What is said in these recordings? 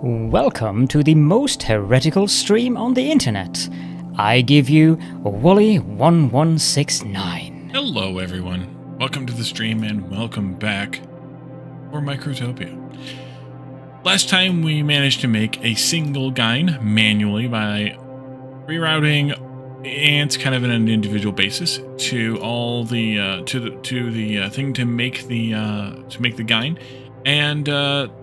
Welcome to the most heretical stream on the internet. I give you Wooly1169. Hello everyone, welcome to the stream and welcome back for Microtopia. Last time we managed to make a single gyne manually by rerouting ants kind of on an individual basis to all the thing to make the gyne, and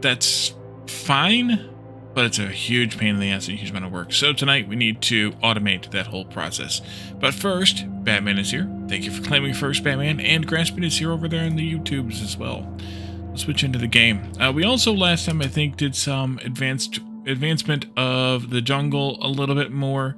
that's fine, but it's a huge pain in the ass and a huge amount of work. So tonight we need to automate that whole process. But first, Batman is here. Thank you for claiming first, Batman, and Graspin is here over there in the YouTubes as well. Let's switch into the game. We also last time I think did some advancement of the jungle a little bit more,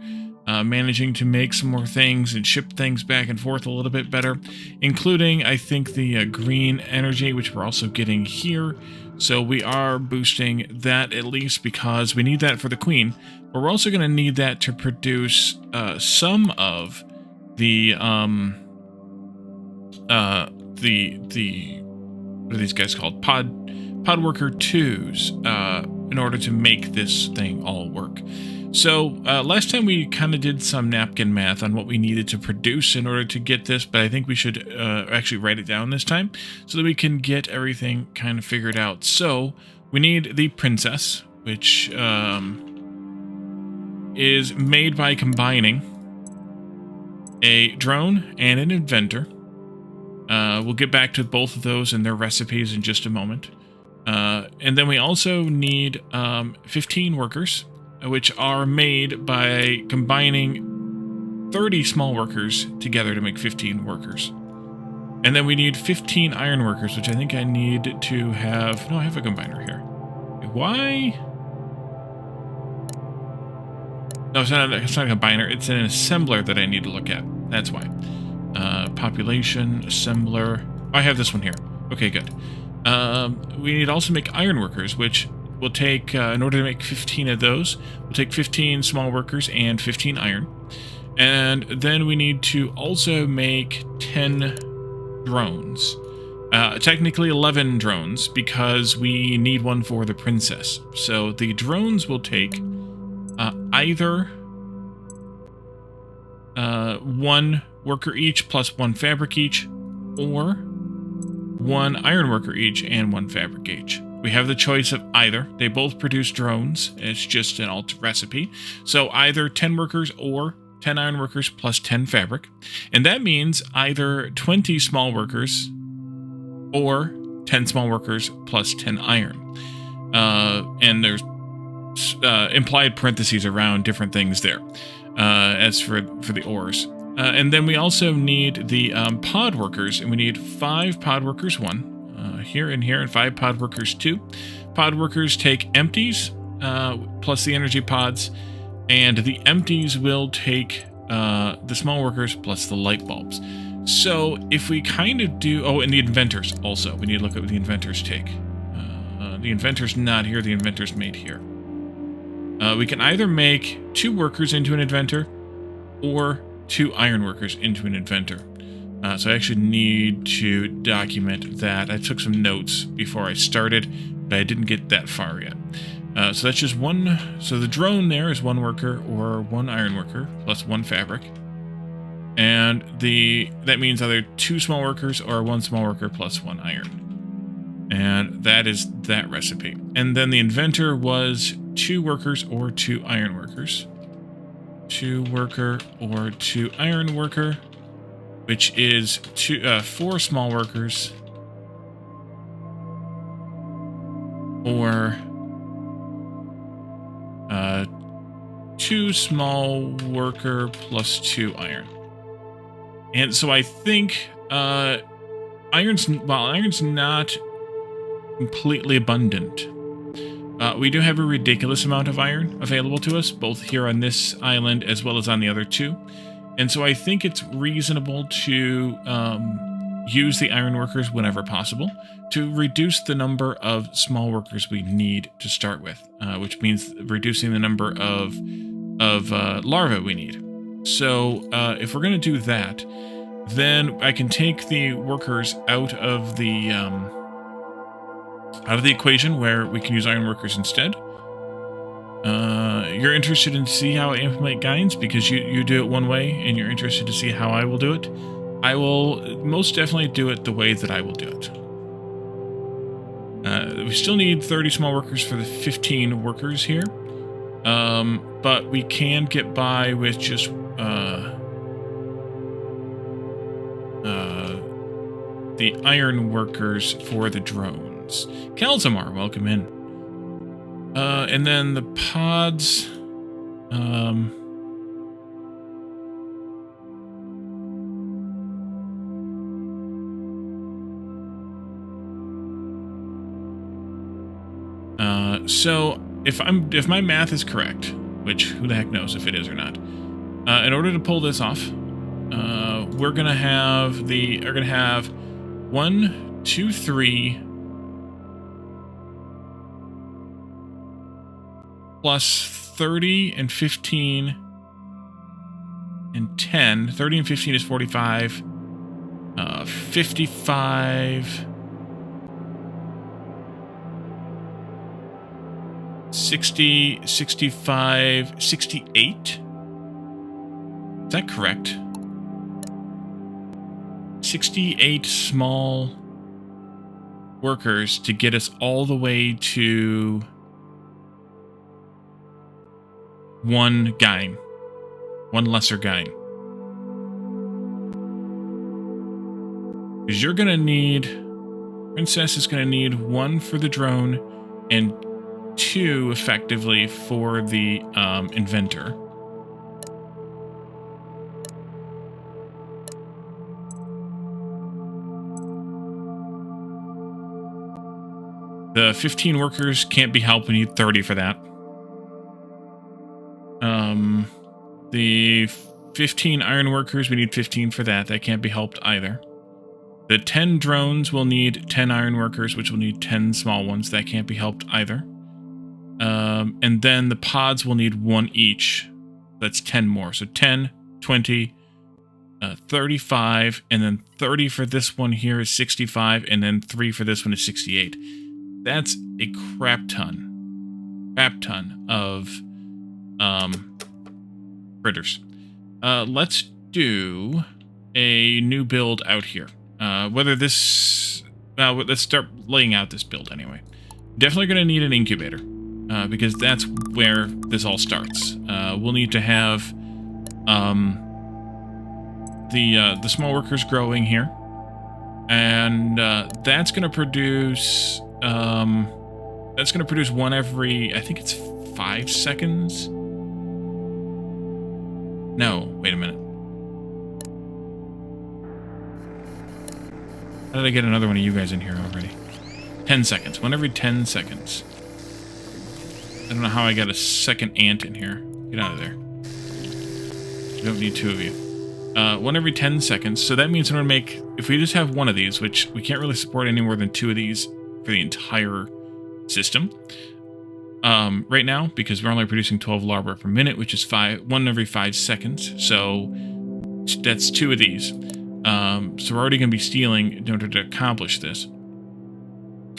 managing to make some more things and ship things back and forth a little bit better, including I think the green energy, which we're also getting here. So we are boosting that at least because we need that for the queen, but we're also going to need that to produce some of the what are these guys called? Pod worker 2s in order to make this thing all work. So last time we kind of did some napkin math on what we needed to produce in order to get this, but I think we should actually write it down this time so that we can get everything kind of figured out. So we need the princess, which is made by combining a drone and an inventor. We'll get back to both of those and their recipes in just a moment. And then we also need 15 workers, which are made by combining 30 small workers together to make 15 workers. And then we need 15 iron workers, which I think I need to have... No, I have a combiner here. Why? No, it's not a combiner. It's an assembler that I need to look at. That's why. Population, assembler. Oh, I have this one here. Okay, good. We need to also make iron workers, which... we'll take, in order to make 15 of those, we'll take 15 small workers and 15 iron. And then we need to also make 10 drones. Technically 11 drones, because we need one for the princess. So the drones will take either one worker each plus one fabric each, or one iron worker each and one fabric each. We have the choice of either. They both produce drones. It's just an alt recipe. So either 10 workers or 10 iron workers plus 10 fabric. And that means either 20 small workers or 10 small workers plus 10 iron. And there's implied parentheses around different things there as for the ores. And then we also need the pod workers, and we need 5 pod workers, 1. Here and here, and 5 pod workers 2. Pod workers take empties plus the energy pods, and the empties will take the small workers plus the light bulbs. So if we kind of do... oh, and the inventors also. We need to look at what the inventors take. The inventor's not here. The inventor's made here. We can either make 2 workers into an inventor or 2 iron workers into an inventor. So I actually need to document that. I took some notes before I started, but I didn't get that far yet. So that's just one. So the drone there is 1 worker or 1 iron worker plus 1 fabric. And that means either 2 small workers or 1 small worker plus 1 iron. And that is that recipe. And then the inventor was 2 workers or 2 iron workers. 2 worker or 2 iron worker, which is 4 small workers or 2 small worker plus 2 iron. And so I think iron's not completely abundant. We do have a ridiculous amount of iron available to us, both here on this island as well as on the other 2. And so I think it's reasonable to use the iron workers whenever possible to reduce the number of small workers we need to start with, which means reducing the number of larvae we need. So if we're going to do that, then I can take the workers out of the equation where we can use iron workers instead. you're interested in see how I implement Gynes because you do it one way and you're interested to see how I will do it. I will most definitely do it the way that I will do it. We still need 30 small workers for the 15 workers here. But we can get by with just the iron workers for the drones. Kalzamar, welcome in. And then the pods. So if my math is correct, which who the heck knows if it is or not, in order to pull this off, we're gonna have 1, 2, 3 plus 30 and 15 and 10. 30 and 15 is 45. 55. 60, 65, 68? Is that correct? 68 small workers to get us all the way to 1 Gyne. 1 Lesser Gyne. Because you're going to need... Princess is going to need 1 for the drone and 2 effectively for the inventor. The 15 workers can't be helped. We need 30 for that. The 15 iron workers, we need 15 for that. That can't be helped either. The 10 drones will need 10 iron workers, which will need 10 small ones. That can't be helped either. And then the pods will need 1 each. That's 10 more. So 10, 20, 35, and then 30 for this one here is 65, and then 3 for this one is 68. That's a crap ton of critters. Let's do a new build out here. Let's start laying out this build anyway. Definitely going to need an incubator. Because that's where this all starts. We'll need to have the small workers growing here, and that's going to produce 1 every, I think it's 5 seconds. No, wait a minute. How did I get another one of you guys in here already? 10 seconds. 1 every 10 seconds. I don't know how I got a second ant in here. Get out of there. We don't need 2 of you. 1 every 10 seconds. So that means I'm going to make... If we just have 1 of these, which we can't really support any more than 2 of these for the entire system. Right now, because we're only producing 12 larvae per minute, which is 1 every 5 seconds. So that's 2 of these. So we're already going to be stealing in order to accomplish this.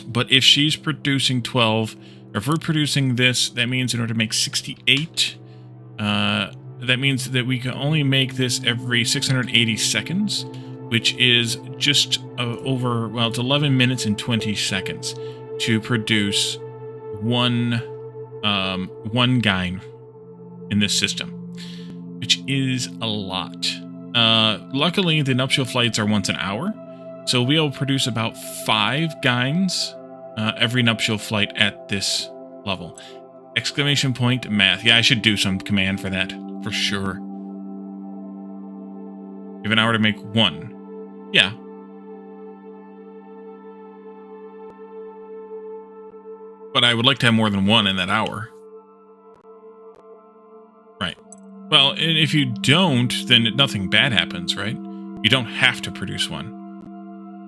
But if she's producing 12... If we're producing this, that means in order to make 68, that means that we can only make this every 680 seconds, which is just over, well, it's 11 minutes and 20 seconds to produce one Gyne in this system, which is a lot. Luckily, the nuptial flights are once an hour, so we'll be able to produce about 5 Gynes every nuptial flight at this level. Exclamation point math. Yeah, I should do some command for that, for sure. You have an hour to make 1. Yeah. But I would like to have more than 1 in that hour. Right. Well, if you don't, then nothing bad happens, right? You don't have to produce 1.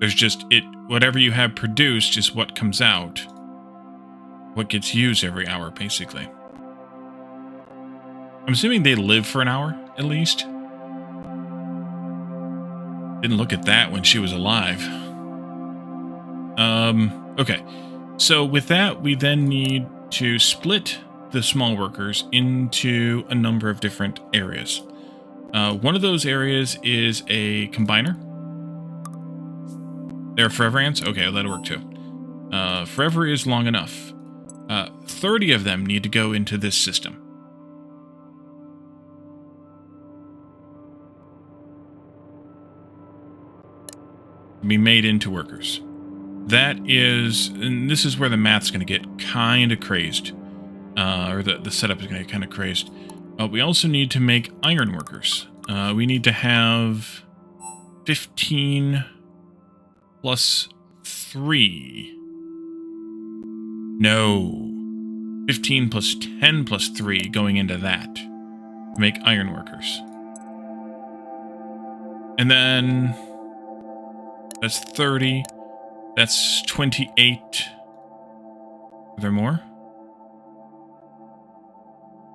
There's just whatever you have produced is what comes out. What gets used every hour, basically. I'm assuming they live for an hour, at least. Didn't look at that when she was alive. Okay. So with that, we then need to split the small workers into a number of different areas. One of those areas is a combiner. There are forever ants? Okay, that'll work too. Forever is long enough. 30 of them need to go into this system. Be made into workers. That is, and this is where the math's going to get kind of crazed. Or the setup is going to get kind of crazed. We also need to make iron workers. We need to have 15 plus 3. No. 15 plus 10 plus 3 going into that to make iron workers. And then that's 30. That's 28. Are there more?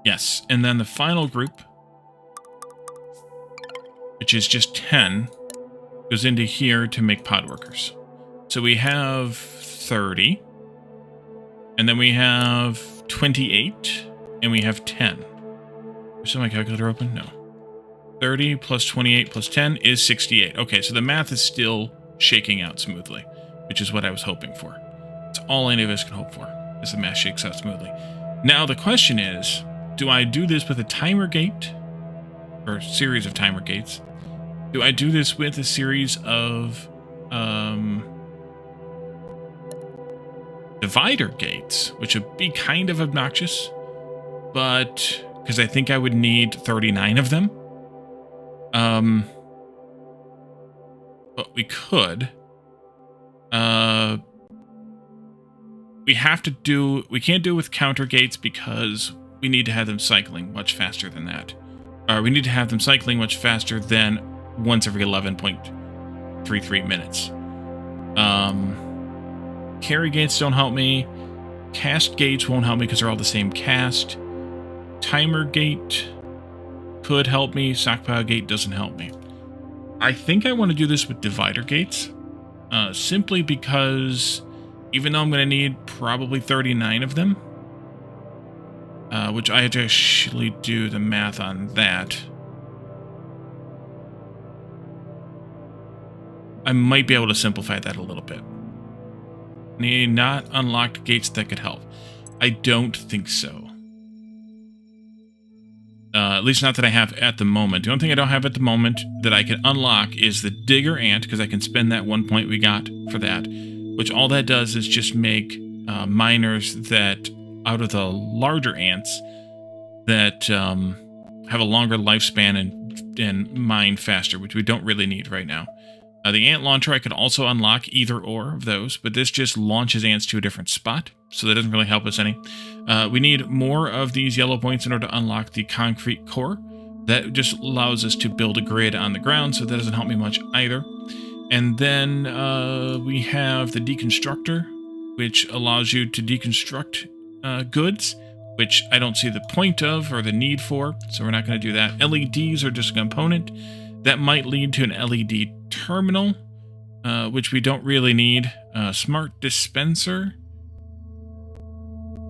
Yes. And then the final group, which is just 10, goes into here to make pod workers. So we have 30. And then we have 28. And we have 10. Is my calculator open? No. 30 plus 28 plus 10 is 68. Okay, so the math is still shaking out smoothly, which is what I was hoping for. That's all any of us can hope for, is the math shakes out smoothly. Now the question is, do I do this with a timer gate, or a series of timer gates? Do I do this with a series of divider gates, which would be kind of obnoxious, but because I think I would need 39 of them. But we could. We can't do it with counter gates because we need to have them cycling much faster than that. We need to have them cycling much faster than once every 11.33 minutes. Carry gates don't help me. Cast gates won't help me because they're all the same cast. Timer gate could help me. Stockpile gate doesn't help me. I think I want to do this with divider gates. Simply because even though I'm going to need probably 39 of them, which I had to actually do the math on that, I might be able to simplify that a little bit. Need not unlocked gates that could help. I don't think so. At least not that I have at the moment. The only thing I don't have at the moment that I can unlock is the digger ant, because I can spend that 1 point we got for that, which all that does is just make miners that, out of the larger ants, that have a longer lifespan and mine faster, which we don't really need right now. The ant launcher I could also unlock either or of those, but this just launches ants to a different spot, so that doesn't really help us any. We need more of these yellow points in order to unlock the concrete core. That just allows us to build a grid on the ground, so that doesn't help me much either. And then we have the deconstructor, which allows you to deconstruct goods, which I don't see the point of or the need for, so we're not going to do that. LEDs are just a component. That might lead to an LED terminal, which we don't really need. Smart dispenser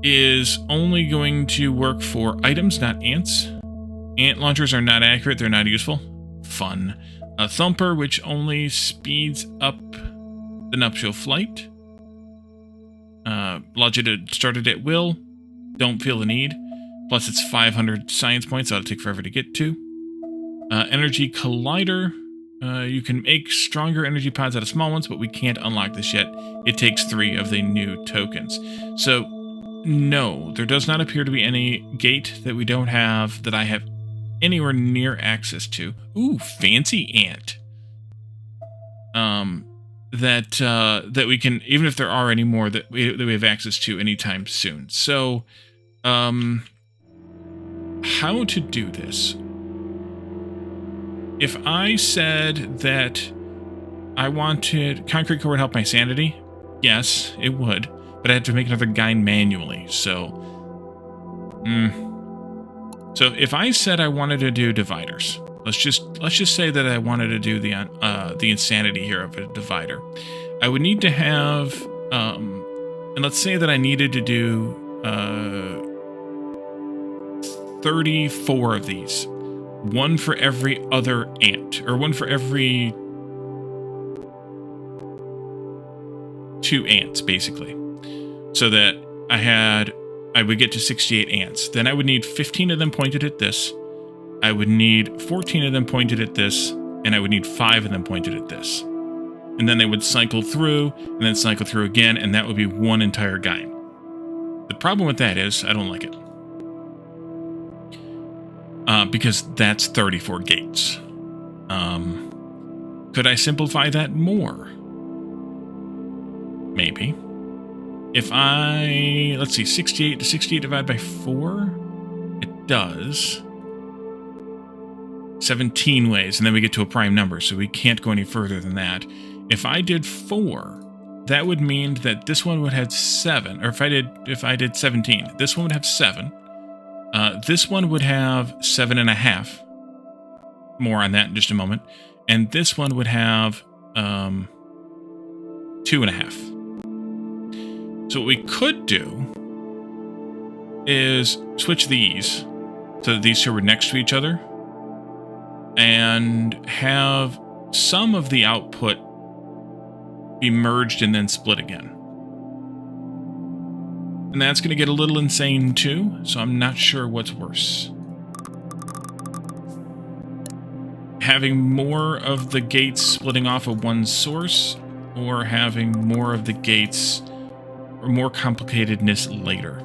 is only going to work for items, not ants. Ant launchers are not accurate. They're not useful. Fun. A thumper, which only speeds up the nuptial flight. Allows you to start it at will. Don't feel the need. Plus it's 500 science points. That'll take forever to get to. Energy collider. You can make stronger energy pods out of small ones, but we can't unlock this yet. It takes 3 of the new tokens. So, no, there does not appear to be any gate that we don't have that I have anywhere near access to. Ooh, fancy ant. That we can, even if there are any more, that we have access to anytime soon. So, how to do this? If I said that I wanted concrete core would help my sanity, yes, it would, but I had to make another Gyne manually. So, so if I said I wanted to do dividers, let's just say that I wanted to do the insanity here of a divider, I would need to have, and let's say that I needed to do 34 of these. One for every other ant, or one for every 2 ants, basically. So that I would get to 68 ants. Then I would need 15 of them pointed at this. I would need 14 of them pointed at this, and I would need 5 of them pointed at this. And then they would cycle through, and then cycle through again, and that would be one entire gyne. The problem with that is, I don't like it. Because that's 34 gates. Could I simplify that more? Maybe. If let's see, 68 to 68 divided by 4, it does 17 ways, and then we get to a prime number, so we can't go any further than that. If I did 4, that would mean that this one would have 7, or if I did 17, this one would have 7. This one would have 7.5. More on that in just a moment. And this one would have 2.5. So what we could do is switch these so that these two were next to each other and have some of the output be merged and then split again. And that's going to get a little insane too, so I'm not sure what's worse. Having more of the gates splitting off of one source, or having more of the gates, or more complicatedness later.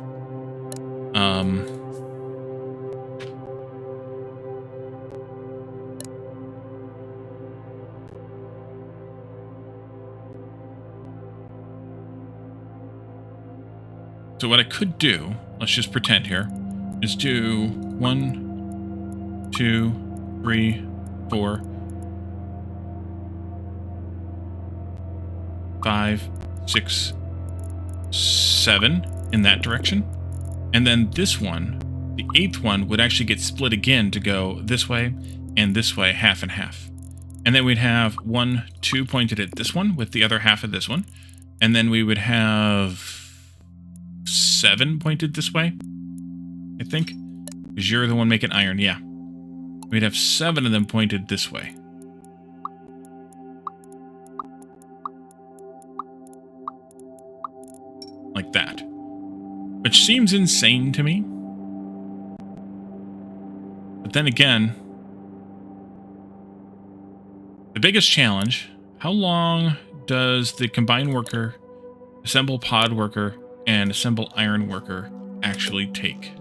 So what I could do, let's just pretend here, is do 1, 2, 3, 4, 5, 6, 7 in that direction. And then this one, the 8th one, would actually get split again to go this way and this way, half and half. And then we'd have 1, 2 pointed at this one with the other half of this one. And then we would have 7 pointed this way, I think. Because you're the one making iron, yeah. We'd have 7 of them pointed this way. Like that. Which seems insane to me. But then again, the biggest challenge, how long does the combine worker, assemble pod worker, and assemble iron worker actually take?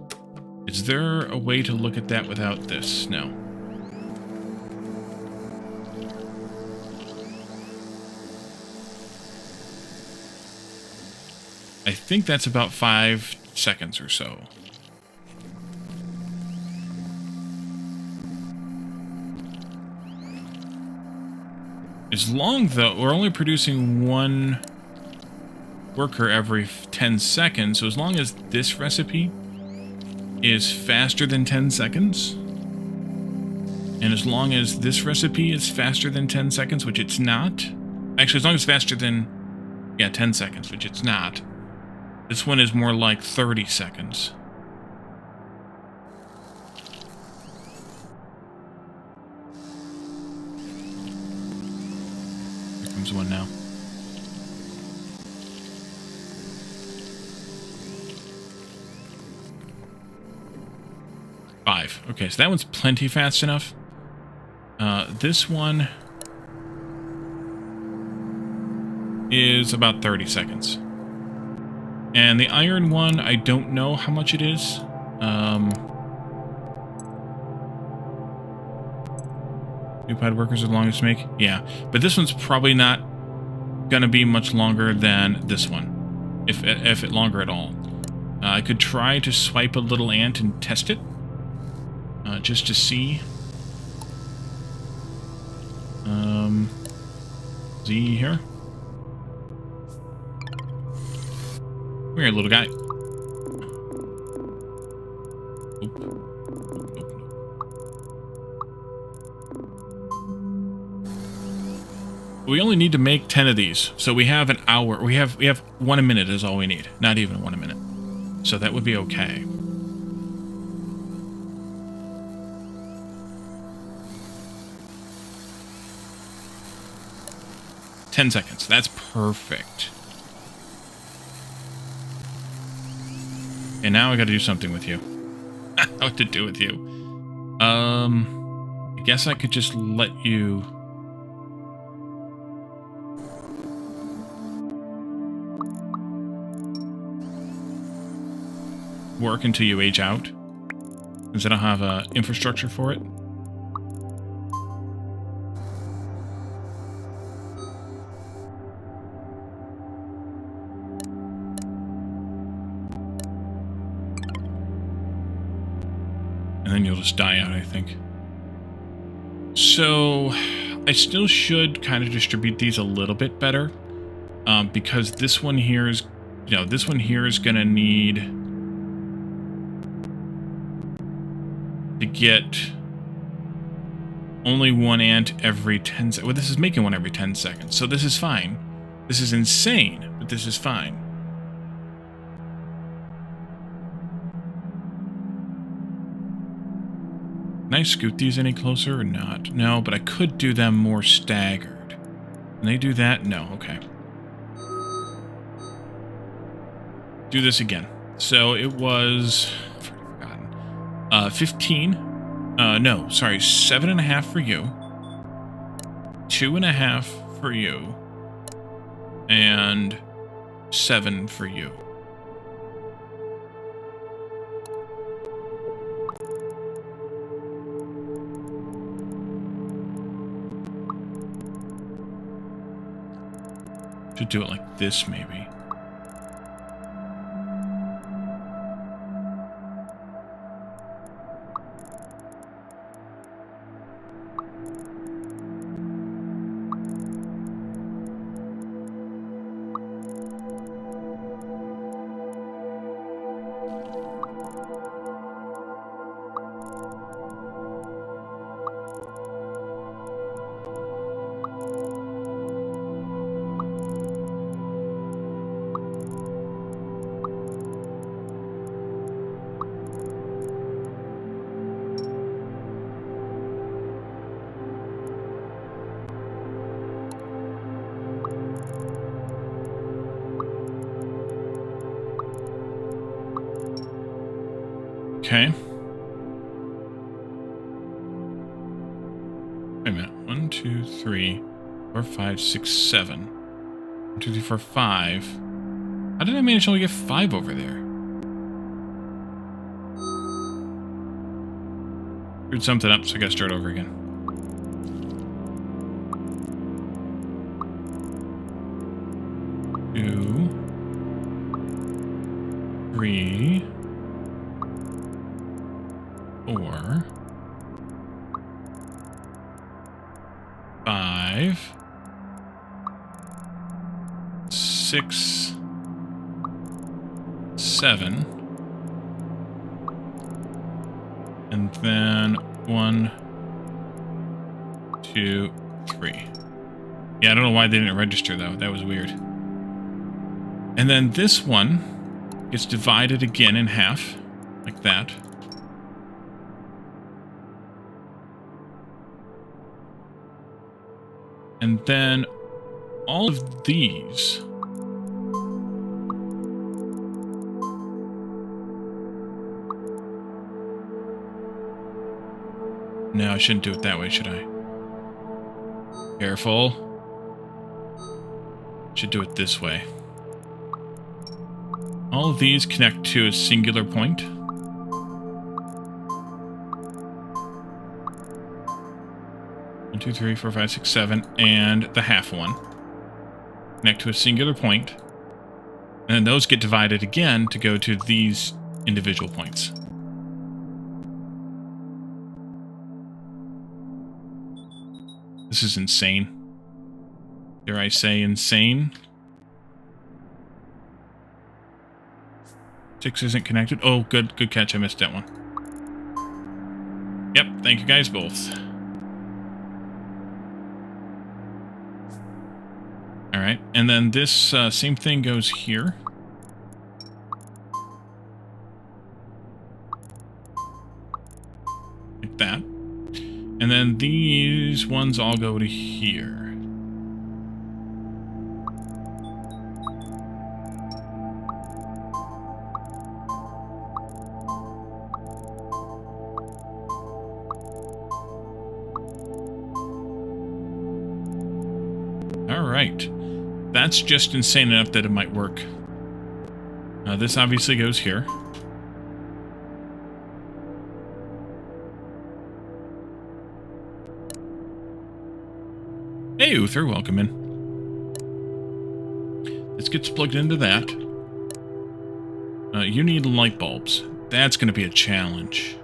Is there a way to look at that without this? No. I think that's about 5 seconds or so. It's long, though. We're only producing 1 worker every 10 seconds, so as long as this recipe is faster than 10 seconds, and as long as this recipe is faster than 10 seconds, which it's not, actually as long as it's faster than, 10 seconds, which it's not, this one is more like 30 seconds. Here comes one now. Okay, so that one's plenty fast enough. This one is about 30 seconds. And the iron one, I don't know how much it is. New pod workers are the longest to make? Yeah, but this one's probably not going to be much longer than this one, if it longer at all. I could try to swipe a little ant and test it. Just to see. Z here. Come here, little guy. Oop. We only need to make 10 of these, so we have an hour. We have 1 a minute is all we need. Not even 1 a minute. So that would be okay. 10 seconds. That's perfect. And now I got to do something with you. What to do with you? I guess I could just let you... work until you age out. Because I don't have infrastructure for it. And then you'll just die out, I think. So, I still should kind of distribute these a little bit better. Because this one here is, this one here is going to need to get only one ant every 10 seconds. Well, this is making one every 10 seconds. So this is fine. This is insane, but this is fine. Can I scoot these any closer or not? No, but I could do them more staggered. Can they do that? No, okay. Do this again. So it was... I've forgotten. 15. No, sorry, 7.5 for you. 2.5 for you. And 7 for you. Should do it like this, maybe. Okay. Wait a minute. 1, 2, 3, 4, 5, 6, 7. 1, 2, 3, 4, 5. How did I manage to only get 5 over there? Screwed something up, so I gotta start over again. Two, 3, 4, 5, 6, 7, and then 1, 2, 3. Yeah, I don't know why they didn't register though. That was weird. And then this one gets divided again in half, like that. And then all of these no, I shouldn't do it that way, should I? Careful. Should do it this way. All of these connect to a singular point. One, 2, 3, 4, 5, 6, 7, and the half one. Connect to a singular point. And then those get divided again to go to these individual points. This is insane. Dare I say insane? 6 isn't connected. Oh, good catch. I missed that one. Yep, thank you guys both. Alright, and then this same thing goes here. Like that. And then these ones all go to here. Alright. That's just insane enough that it might work. This obviously goes here. Hey, Uther, welcome in. This gets plugged into that. You need light bulbs. That's going to be a challenge.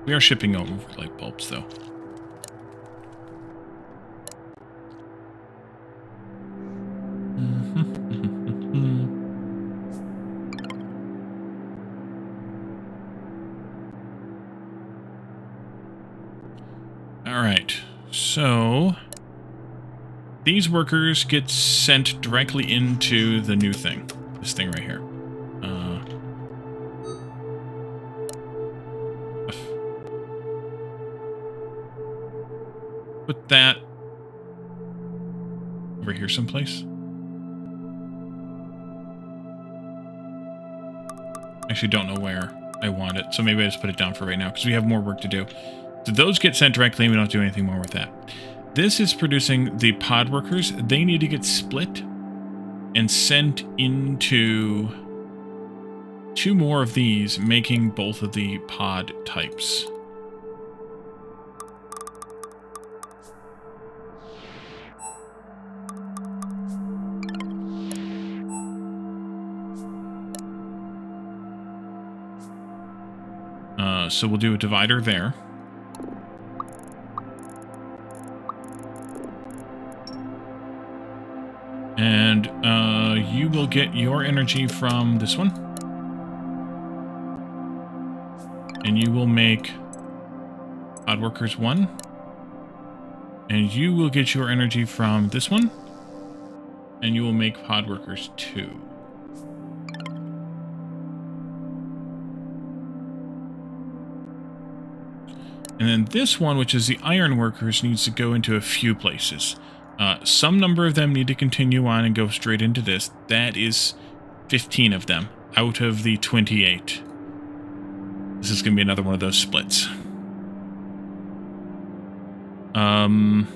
We are shipping over light bulbs, though. Alright, so these workers get sent directly into the new thing. This thing right here. Put that over here someplace. Actually don't know where I want it, so maybe I just put it down for right now, because we have more work to do. So those get sent directly, and we don't do anything more with that. This is producing the pod workers. They need to get split and sent into 2 more of these, making both of the pod types. So we'll do a divider there. And you will get your energy from this one. And you will make pod workers 1. And you will get your energy from this one. And you will make pod workers 2. And then this one, which is the iron workers, needs to go into a few places. Some number of them need to continue on and go straight into this. That is 15 of them out of the 28. This is going to be another one of those splits. Oh,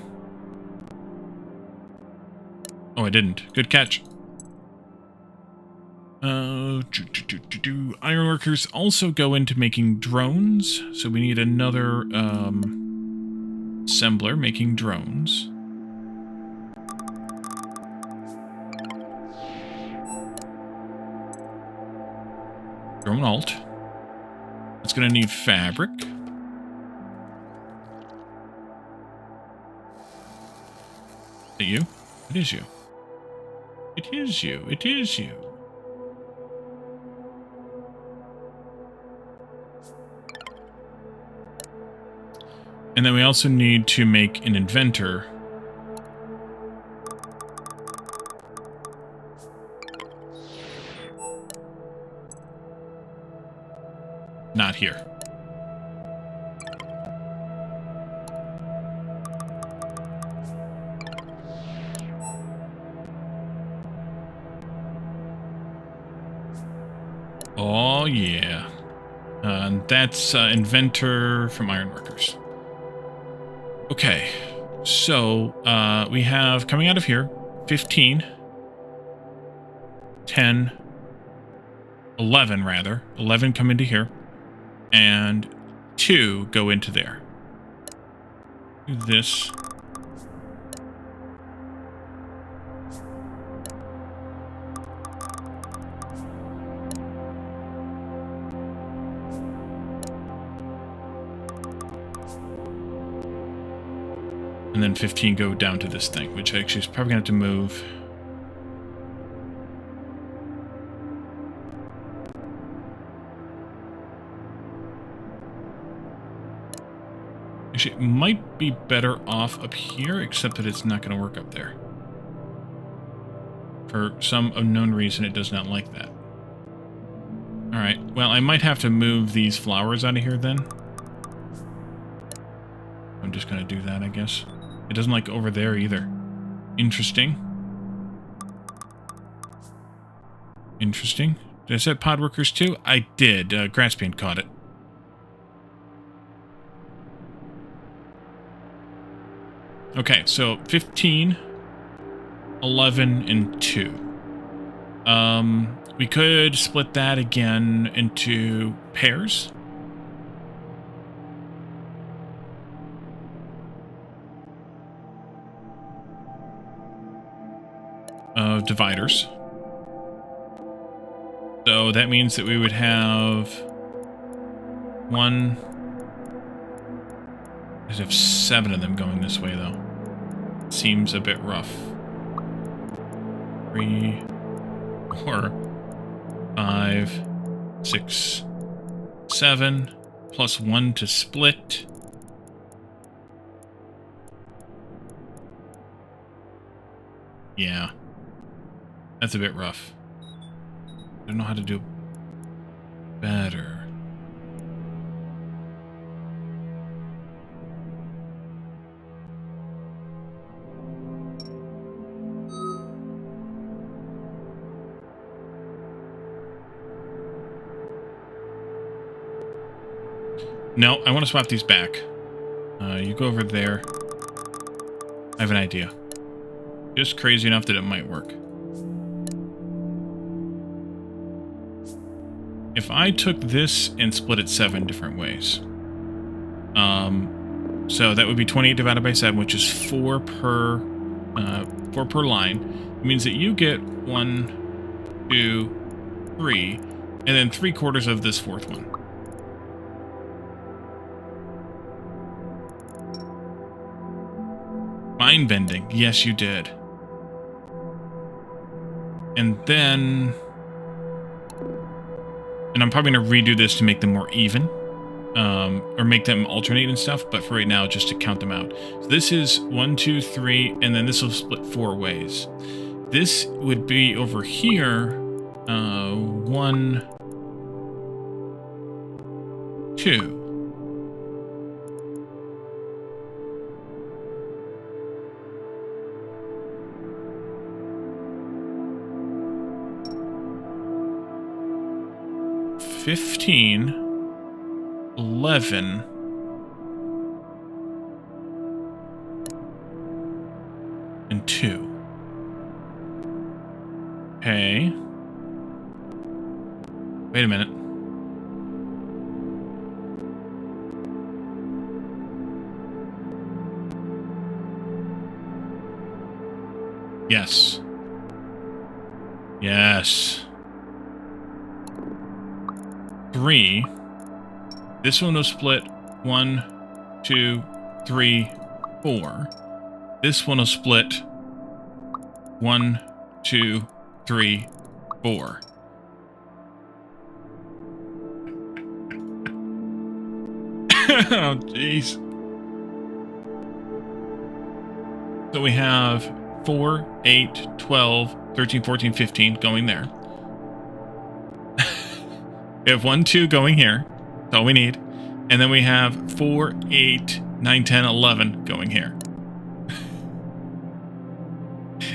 I didn't. Good catch. Ironworkers also go into making drones, so we need another assembler making drones. Drone alt. It's going to need fabric. Is it you? It is you. It is you. It is you. And then we also need to make an inventor. Not here. Oh, yeah. And that's inventor from ironworkers. Okay, so we have, coming out of here, 15, 10, 11 rather. 11 come into here, and 2 go into there. Do this. And then 15 go down to this thing, which actually is probably going to have to move. Actually, it might be better off up here, except that it's not going to work up there. For some unknown reason, it does not like that. Alright, well, I might have to move these flowers out of here then. I'm just going to do that, I guess. It doesn't like over there either. Interesting. Interesting. Did I set pod workers too? I did. Grasspain caught it. Okay, so 15 11, and 2. We could split that again into pairs. Of dividers. So that means that we would have one. I have 7 of them going this way, though. Seems a bit rough. 3, 4, 5, 6, 7, plus 1 to split. Yeah. That's a bit rough. I don't know how to do better. No, I want to swap these back. You go over there. I have an idea. Just crazy enough that it might work. If I took this and split it 7 different ways. So that would be 28 divided by 7, which is 4 per line. It means that you get 1, 2, 3, and then 3/4 of this 4th one. Mind bending. Yes, you did. And then... And I'm probably going to redo this to make them more even. Or make them alternate and stuff. But for right now, just to count them out. So this is 1, 2, 3. And then this will split 4 ways. This would be over here. 1, 2. $15, 11, and 2. Okay. Wait a minute. Yes. Yes. 3. This one will split 1, 2, 3, 4. This one will split 1, 2, 3, 4. Oh, jeez. So we have 4, 8, 12, 13, 14, 15 going there. We have 1, 2 going here. That's all we need. And then we have 4, 8, 9, 10, 11 going here.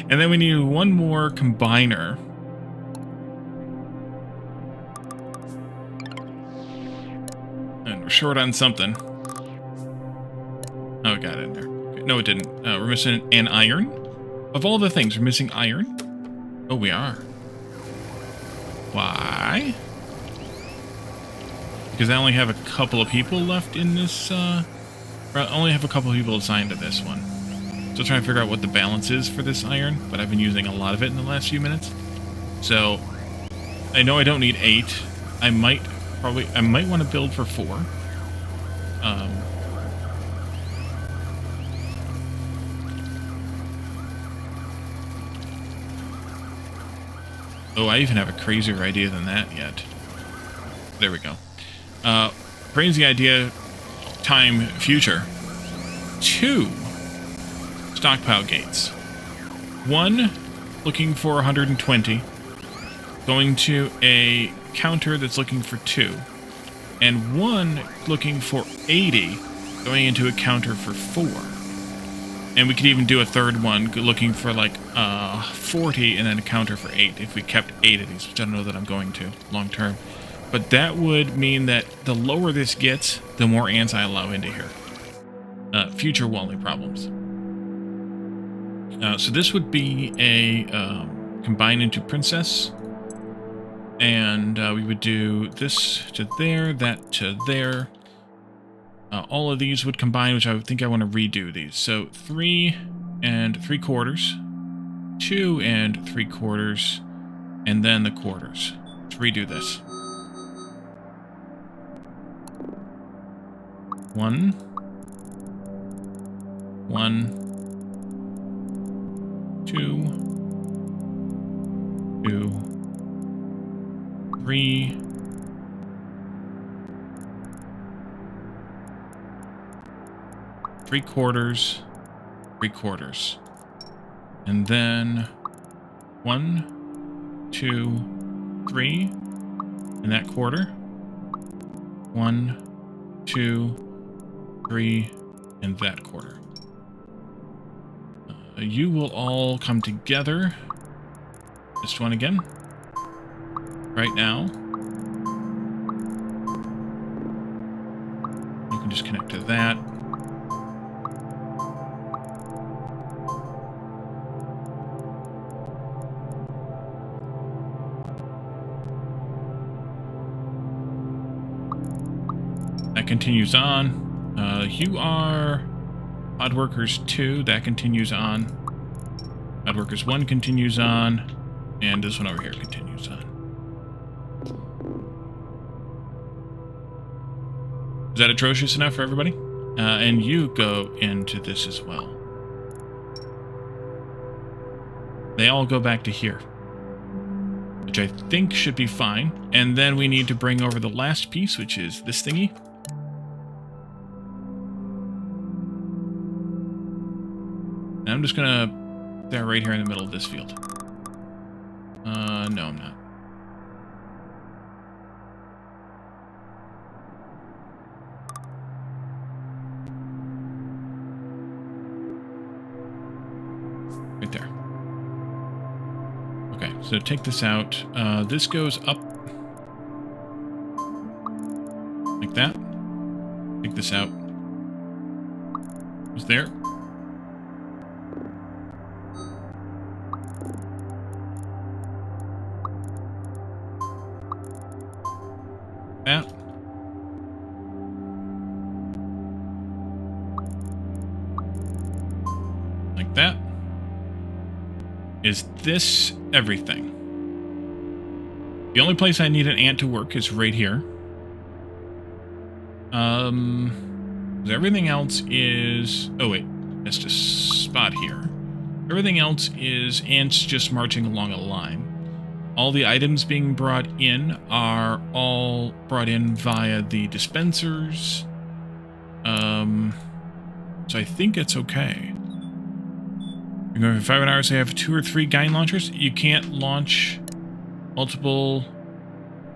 And then we need one more combiner. And we're short on something. Oh, it got it in there. Okay. No, it didn't. We're missing an iron. Of all the things, we're missing iron. Oh, we are. Why? Because I only have a couple of people left in this, I only have a couple of people assigned to this one. Still trying to figure out what the balance is for this iron, but I've been using a lot of it in the last few minutes. So, I know I don't need 8. I might want to build for 4. Oh, I even have a crazier idea than that yet. There we go. Crazy idea time future. 2 stockpile gates. 1 looking for 120, going to a counter that's looking for 2, and 1 looking for 80, going into a counter for 4. And we could even do a third one looking for like 40 and then a counter for 8 if we kept 8 of these, which I don't know that I'm going to long term. But that would mean that the lower this gets, the more ants I allow into here. Future Wally problems. So this would be a combine into princess. And we would do this to there, that to there. All of these would combine, which I think I want to redo these. So 3 3/4, 2 3/4, and then the quarters. Let's redo this. 1, 1, 2, 2, 3, 3/4, 3/4, and then 1, 2, 3, and that quarter. 1, 2, 3, and that quarter. You will all come together. This one again. Right now. You can just connect to that. That continues on. You are Odd Workers 2. That continues on. Odd Workers 1 continues on. And this one over here continues on. Is that atrocious enough for everybody? And you go into this as well. They all go back to here, which I think should be fine. And then we need to bring over the last piece, which is this thingy. And I'm just gonna put that right here in the middle of this field. No, I'm not. Right there. Okay, so take this out. This goes up like that. Take this out. Is there? That. Like that. Is this everything? The only place I need an ant to work is right here. Everything else is... Oh, wait. Missed a spot here. Everything else is ants just marching along a line. All the items being brought in are all brought in via the dispensers. So I think it's okay. You're going for 5 hours, they have 2 or 3 Gyne launchers. You can't launch multiple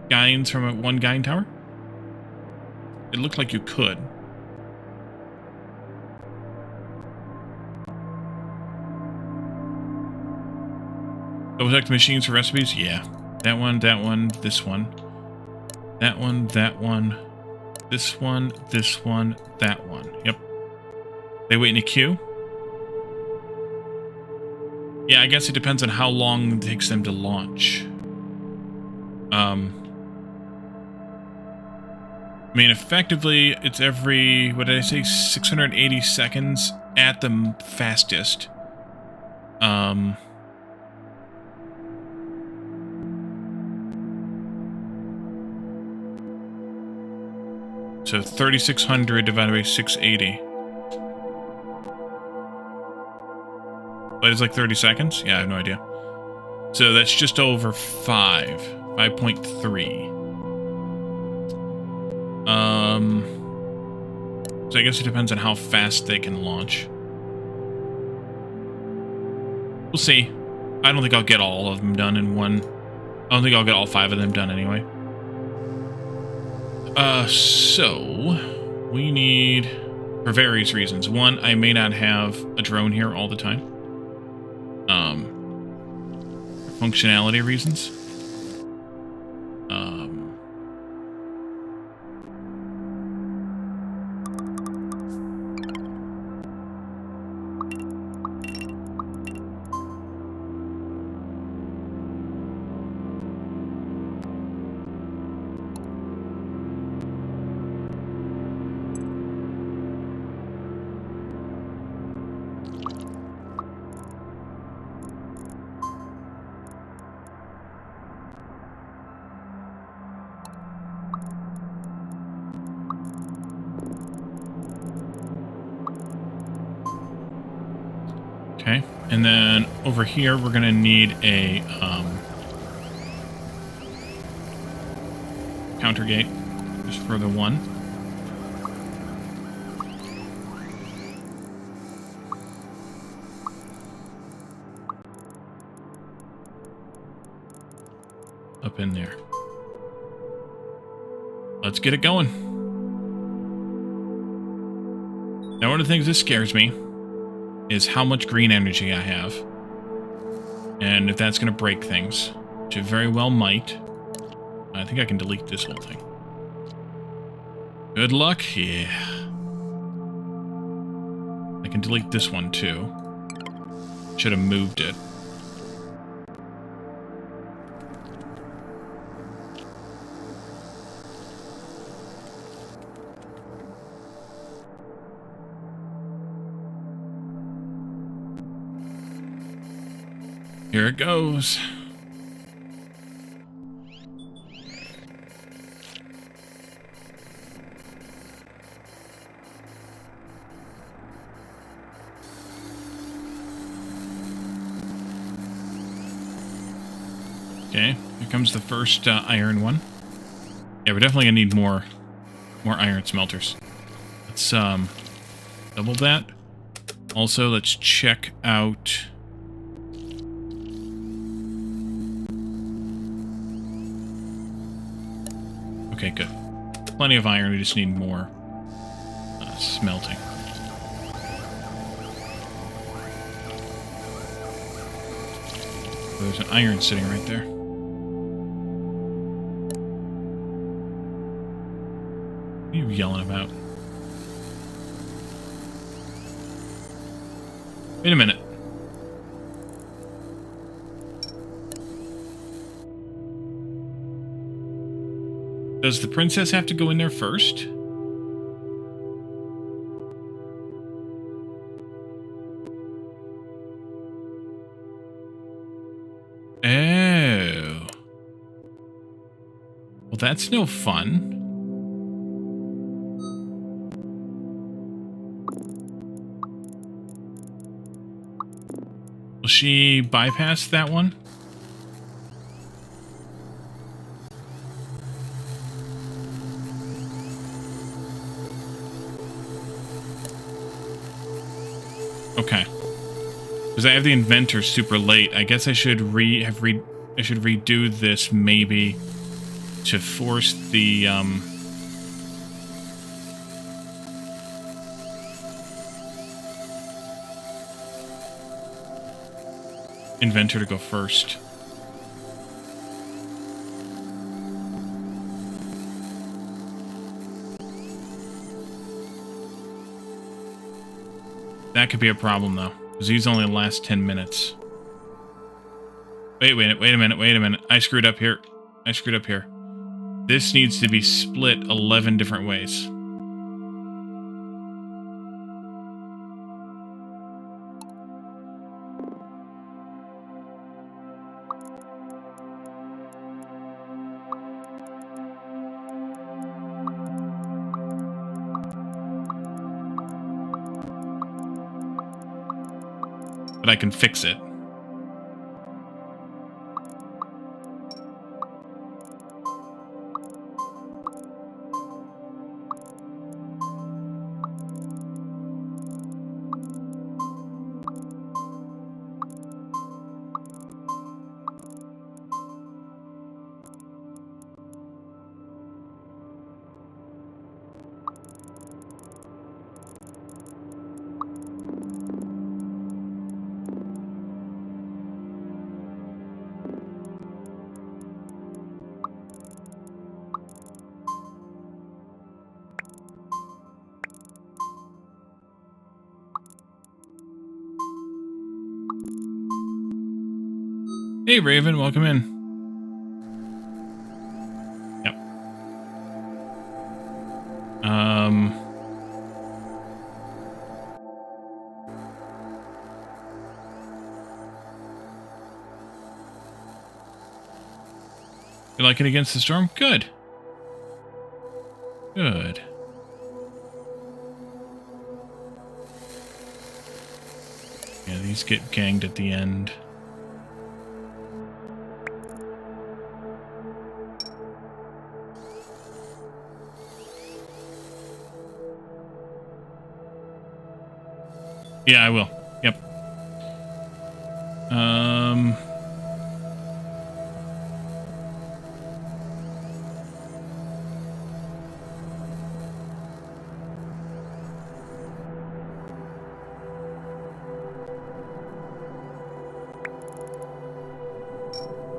Gynes from one Gyne tower? It looked like you could. Select machines for recipes? Yeah. That one, this one. That one, this one, that one. Yep. They wait in a queue? Yeah, I guess it depends on how long it takes them to launch. I mean, effectively, it's every, what did I say, 680 seconds at the fastest. So 3,600 divided by 680. But it's like 30 seconds? Yeah, I have no idea. So that's just over 5.3. So I guess it depends on how fast they can launch. We'll see. I don't think I'll get all of them done in one. I don't think I'll get all 5 of them done anyway. So we need, for various reasons. One, I may not have a drone here all the time. For functionality reasons. Okay, and then over here we're gonna need a counter gate, just for the one. Up in there. Let's get it going. Now, one of the things that scares me is how much green energy I have. And if that's going to break things, which it very well might. I think I can delete this whole thing. Good luck. Yeah. I can delete this one too. Should have moved it. Here it goes. Okay, here comes the first iron one. Yeah, we're definitely gonna need more iron smelters. Let's double that. Also, let's check out. Okay, good. Plenty of iron. We just need more smelting. There's an iron sitting right there. What are you yelling about? Wait a minute. Does the princess have to go in there first? Oh. Well, that's no fun. Will she bypass that one? Okay. Because I have the inventor super late. I guess I should redo this maybe to force the inventor to go first. That could be a problem, though, because these only last 10 minutes. Wait a minute. I screwed up here. This needs to be split 11 different ways. But I can fix it. Hey, Raven, welcome in. Yep. You like it against the storm? Good. Good. Yeah, these get ganged at the end. Yeah, I will. Yep.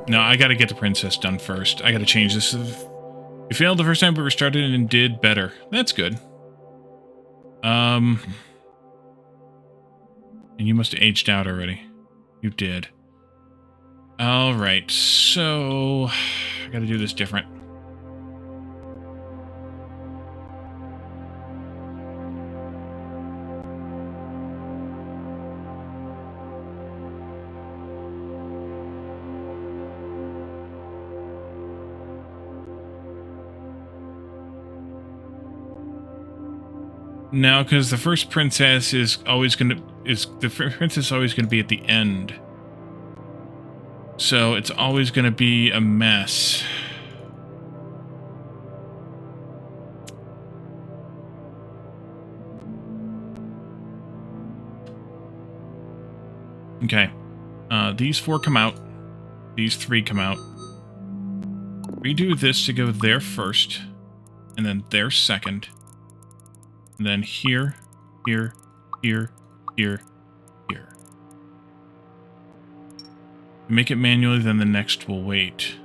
No, I gotta get the princess done first. I gotta change this. We failed the first time, but restarted and did better. That's good. And you must have aged out already. You did. Alright, so... I gotta do this different. No, because the first princess is always gonna be at the end. So it's always gonna be a mess. Okay. These 4 come out. These 3 come out. Redo this to go there first. And then there second. And then here, here, here, here, here. Make it manually, then the next will wait.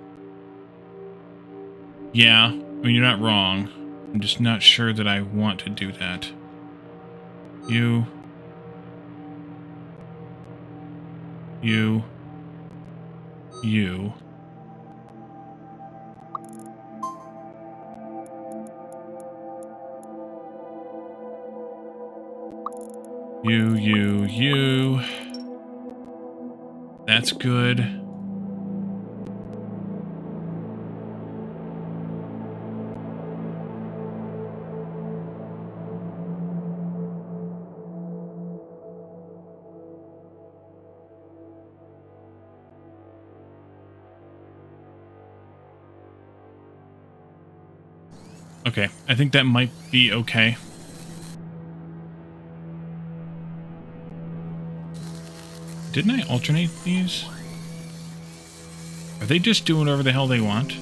Yeah, I mean, you're not wrong. I'm just not sure that I want to do that. You. You. You. You. That's good. Okay, I think that might be okay. Didn't I alternate these? Are they just doing whatever the hell they want?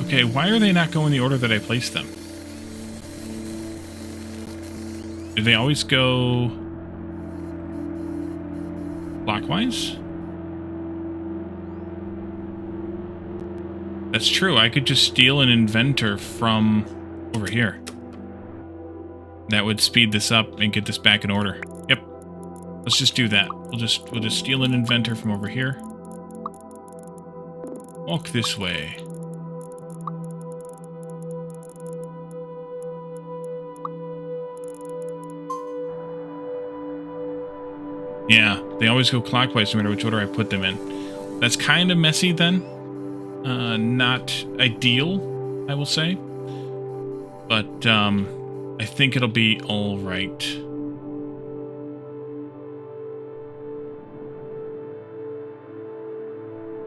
Okay, why are they not going the order that I placed them? Do they always go clockwise? That's true. I could just steal an inventor from over here. That would speed this up and get this back in order. Yep. Let's just do that. We'll just steal an inventor from over here. Walk this way. Yeah, they always go clockwise no matter which order I put them in. That's kind of messy then. Not ideal, I will say. But I think it'll be all right.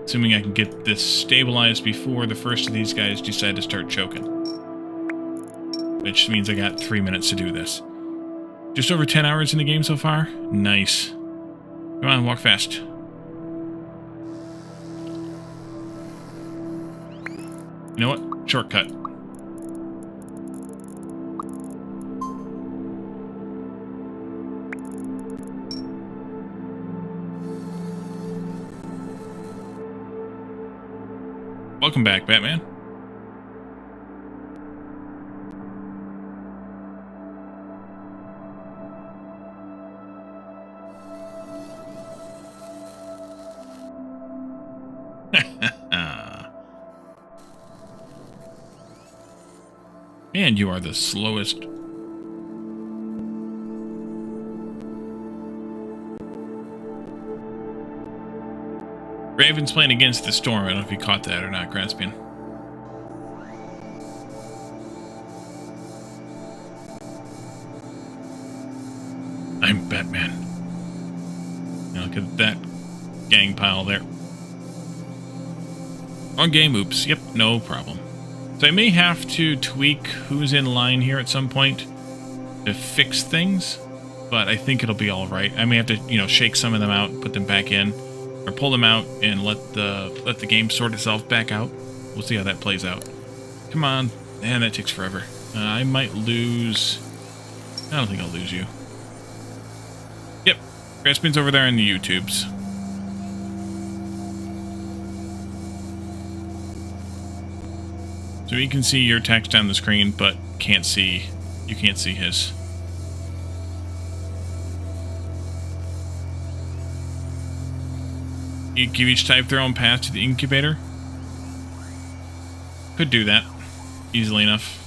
Assuming I can get this stabilized before the first of these guys decide to start choking. Which means I got 3 minutes to do this. Just over 10 hours in the game so far? Nice. Come on, walk fast. You know what? Shortcut. Welcome back, Batman. Man, you are the slowest. Raven's playing against the storm. I don't know if you caught that or not, Graspian. I'm Batman. Now look at that gang pile there. Wrong game, oops. Yep, no problem. So I may have to tweak who's in line here at some point to fix things, but I think it'll be alright. I may have to, you know, shake some of them out, put them back in, or pull them out and let the game sort itself back out. We'll see how that plays out. Come on. Man, that takes forever. I might lose... I don't think I'll lose you. Yep. Graspin's over there in the YouTubes. So you can see your text on the screen, but you can't see his. You give each type their own path to the incubator. Could do that easily enough.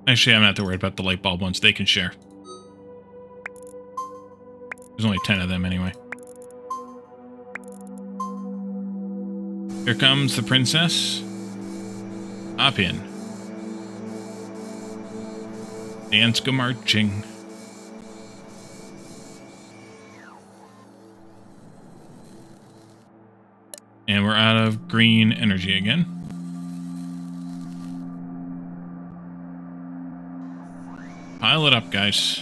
Actually, I'm not too worried about the light bulb ones. They can share. There's only 10 of them anyway. Here comes the princess. Hop in. Dance go marching. And we're out of green energy again. Pile it up, guys.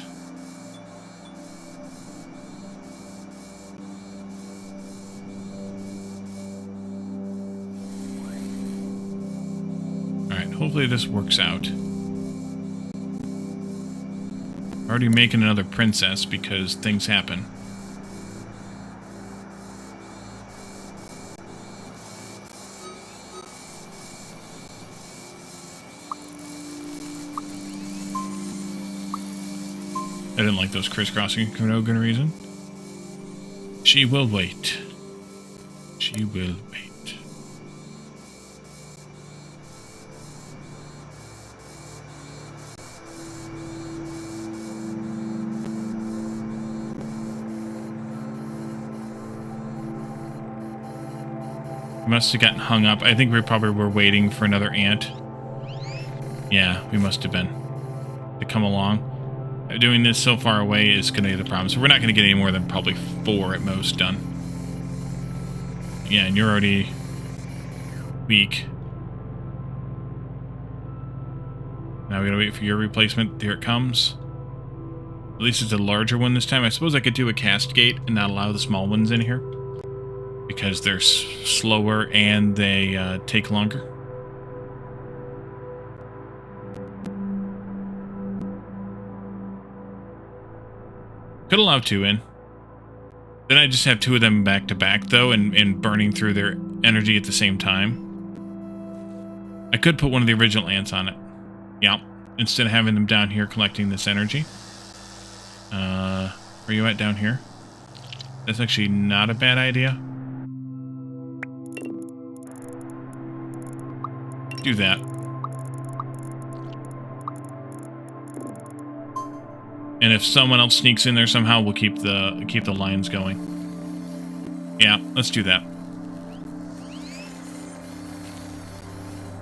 Alright, hopefully this works out. Already making another princess because things happen. I didn't like those crisscrossing for no good reason. She will wait. She will wait. We must have gotten hung up. I think we probably were waiting for another ant. Yeah, we must have been. To come along. Doing this so far away is going to be the problem. So we're not going to get any more than probably 4 at most done. Yeah, and you're already weak. Now we got to wait for your replacement. Here it comes. At least it's a larger one this time. I suppose I could do a cast gate and not allow the small ones in here. Because they're slower and they take longer. Could allow 2 in. Then I just have 2 of them back to back, though, and burning through their energy at the same time. I could put one of the original ants on it. Yeah. Instead of having them down here collecting this energy. Where are you at down here? That's actually not a bad idea. Do that. And if someone else sneaks in there somehow, we'll keep the lines going. Yeah, let's do that.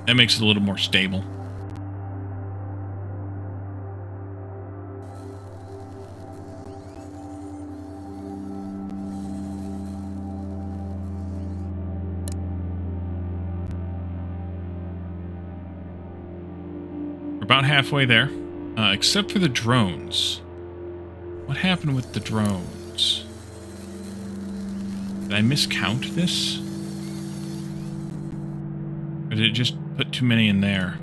That makes it a little more stable. We're about halfway there, except for the drones. What happened with the drones? Did I miscount this? Or did it just put too many in there?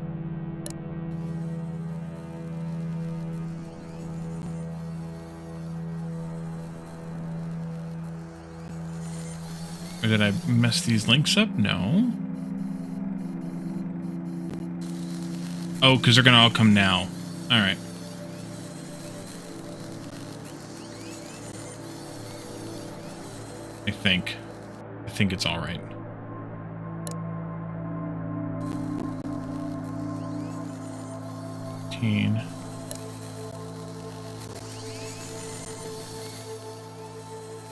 Or did I mess these links up? No. Oh, because they're going to all come now. All right. I think it's all right.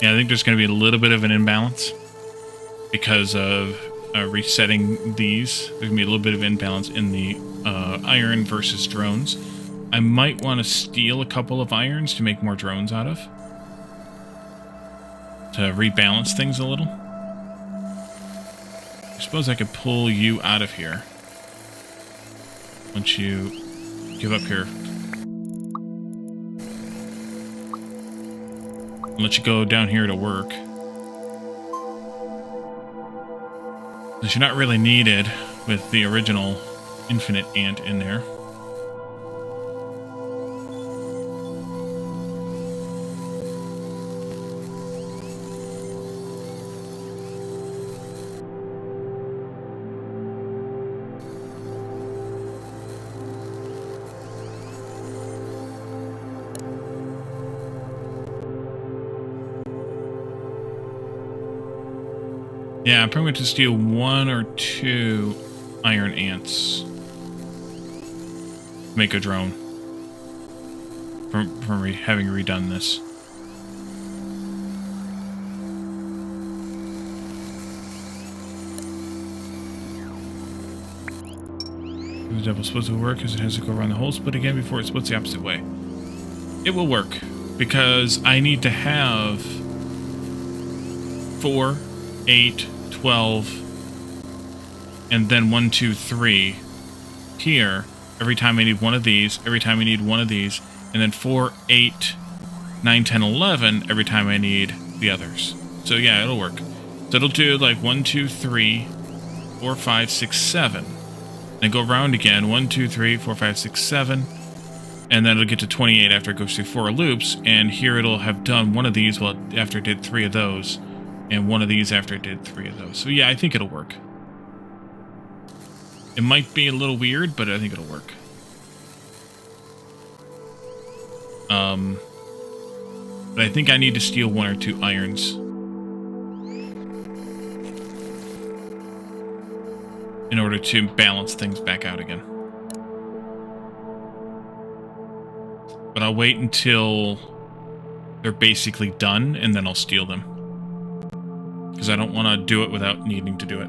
Yeah, I think there's going to be a little bit of an imbalance because of resetting these. There's going to be a little bit of imbalance in the iron versus drones. I might want to steal a couple of irons to make more drones out of. To rebalance things a little. I suppose I could pull you out of here. Once you give up here. And let you go down here to work. Because you're not really needed with the original infinite ant in there. Yeah, I'm probably going to steal 1 or 2 iron ants. Make a drone. From having redone this. The devil's supposed to work because it has to go around the whole split again before it splits the opposite way. It will work because I need to have 4, 8, 12, and then 1, 2, 3 here. Every time I need one of these, every time I need one of these, and then 4, 8, 9, 10, 11 every time I need the others. So yeah, it'll work. So it'll do like 1, 2, 3, 4, 5, 6, 7. Then go around again, 1, 2, 3, 4, 5, 6, 7. And then it'll get to 28 after it goes through 4 loops, and here it'll have done one of these after it did 3 of those. And one of these after it did 3 of those. So yeah, I think it'll work. It might be a little weird, but I think it'll work. But I think I need to steal 1 or 2 irons. In order to balance things back out again. But I'll wait until they're basically done, and then I'll steal them. Because I don't want to do it without needing to do it.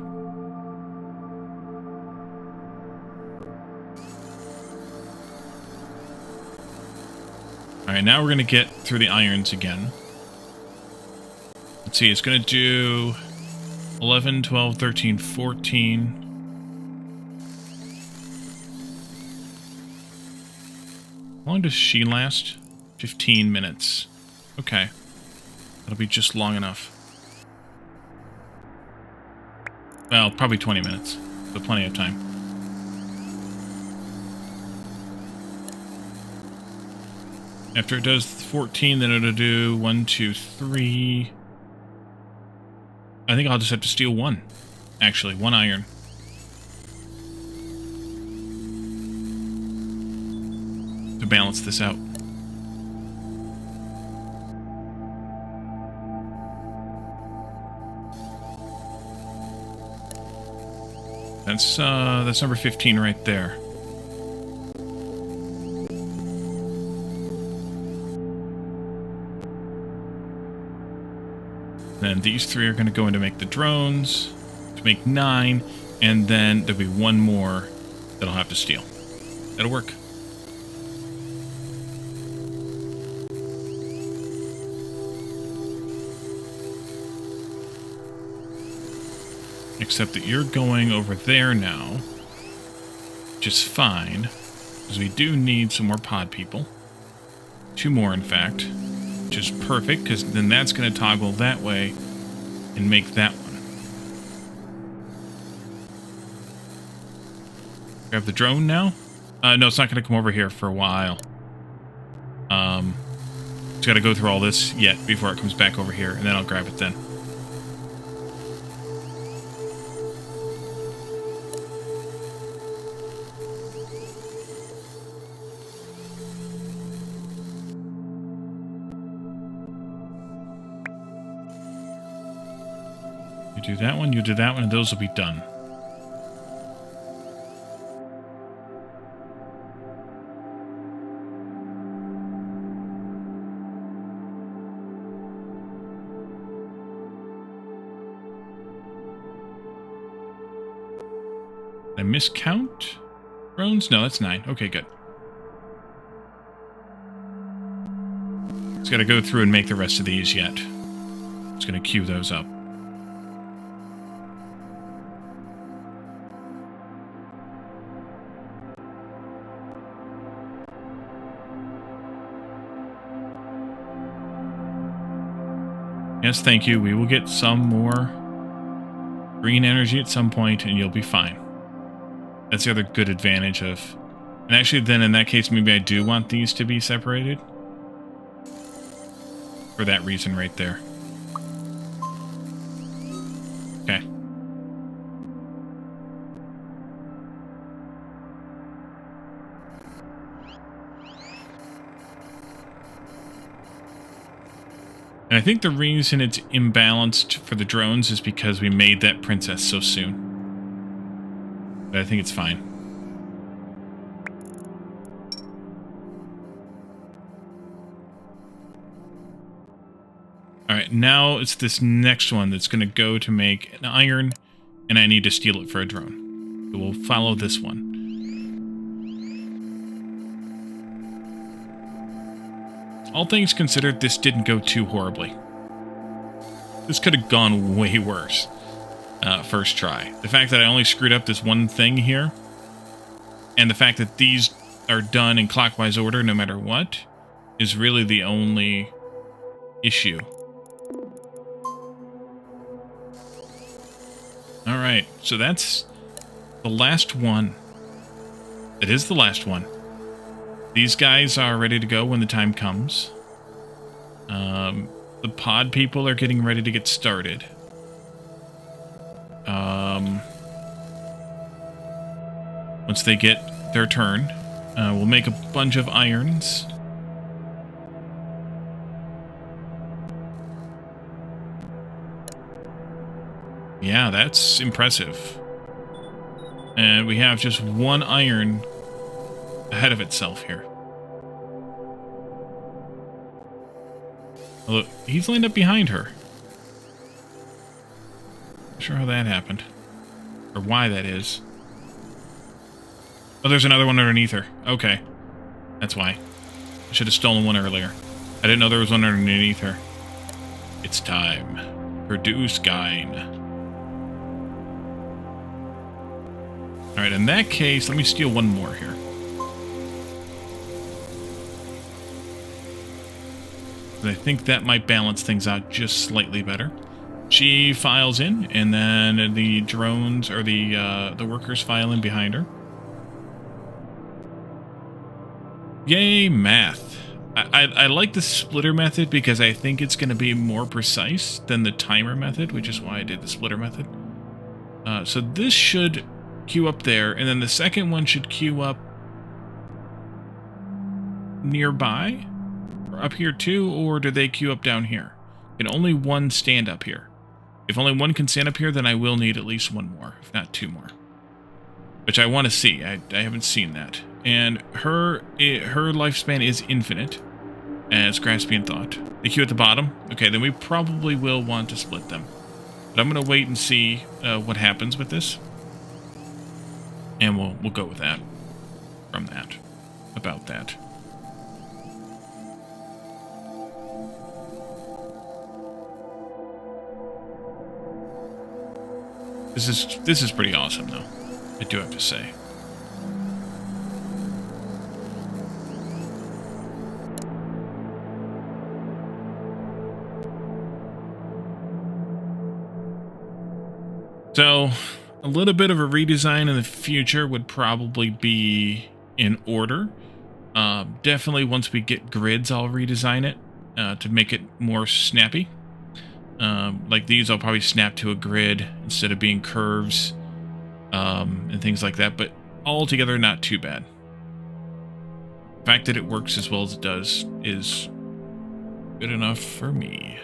Alright, now we're going to get through the irons again. Let's see, it's going to do 11, 12, 13, 14. How long does she last? 15 minutes. Okay. That'll be just long enough. Well, probably 20 minutes, so plenty of time. After it does 14, then it'll do 1, 2, 3. I think I'll just have to steal 1. Actually, 1 iron. To balance this out. That's number 15 right there. Then these 3 are going to go in to make the drones, to make 9, and then there'll be 1 more that I'll have to steal. That'll work. Except that you're going over there now, which is fine, because we do need some more pod people. 2 more, in fact, which is perfect, because then that's going to toggle that way and make that one. Grab the drone now? No, it's not going to come over here for a while. It's got to go through all this yet before it comes back over here, and then I'll grab it then. You do that one, you do that one, and those will be done. Did I miscount drones? No, that's 9. Okay, good. Just got to go through and make the rest of these yet. Just going to queue those up. Yes, thank you. We will get some more green energy at some point, and you'll be fine. That's the other good advantage of... And actually, then in that case, maybe I do want these to be separated. For that reason right there. Okay. And I think the reason it's imbalanced for the drones is because we made that princess so soon. But I think it's fine. Alright, now it's this next one that's going to go to make an iron, and I need to steal it for a drone. So we'll follow this one. All things considered, this didn't go too horribly. This could have gone way worse. First try. The fact that I only screwed up this one thing here, and the fact that these are done in clockwise order no matter what, is really the only issue. Alright, so that's the last one. It is the last one. These guys are ready to go when the time comes. The pod people are getting ready to get started. Once they get their turn, we'll make a bunch of irons. Yeah, that's impressive. And we have just one iron ahead of itself here. Look, he's lined up behind her. Not sure how that happened. Or why that is. Oh, there's another one underneath her. Okay. That's why. I should have stolen one earlier. I didn't know there was one underneath her. It's time. Produce Gyne. Alright, in that case, let me steal one more here. I think that might balance things out just slightly better. She files in, and then the drones, or the workers file in behind her. Yay, math. I like the splitter method because I think it's going to be more precise than the timer method, which is why I did the splitter method. So this should queue up there, and then the second one should queue up nearby, or up here too, or do they queue up down here? Can only one stand up here. If only one can stand up here, then I will need at least one more, if not two more. Which I want to see. I haven't seen that. And her lifespan is infinite, as Graspian thought. The queue at the bottom? Okay, then we probably will want to split them. But I'm going to wait and see what happens with this. And we'll go with that. From that. About that. This is pretty awesome, though. I do have to say. So, a little bit of a redesign in the future would probably be in order. Definitely once we get grids, I'll redesign it to make it more snappy. Like these, I'll probably snap to a grid instead of being curves and things like that, but altogether not too bad. The fact that it works as well as it does is good enough for me.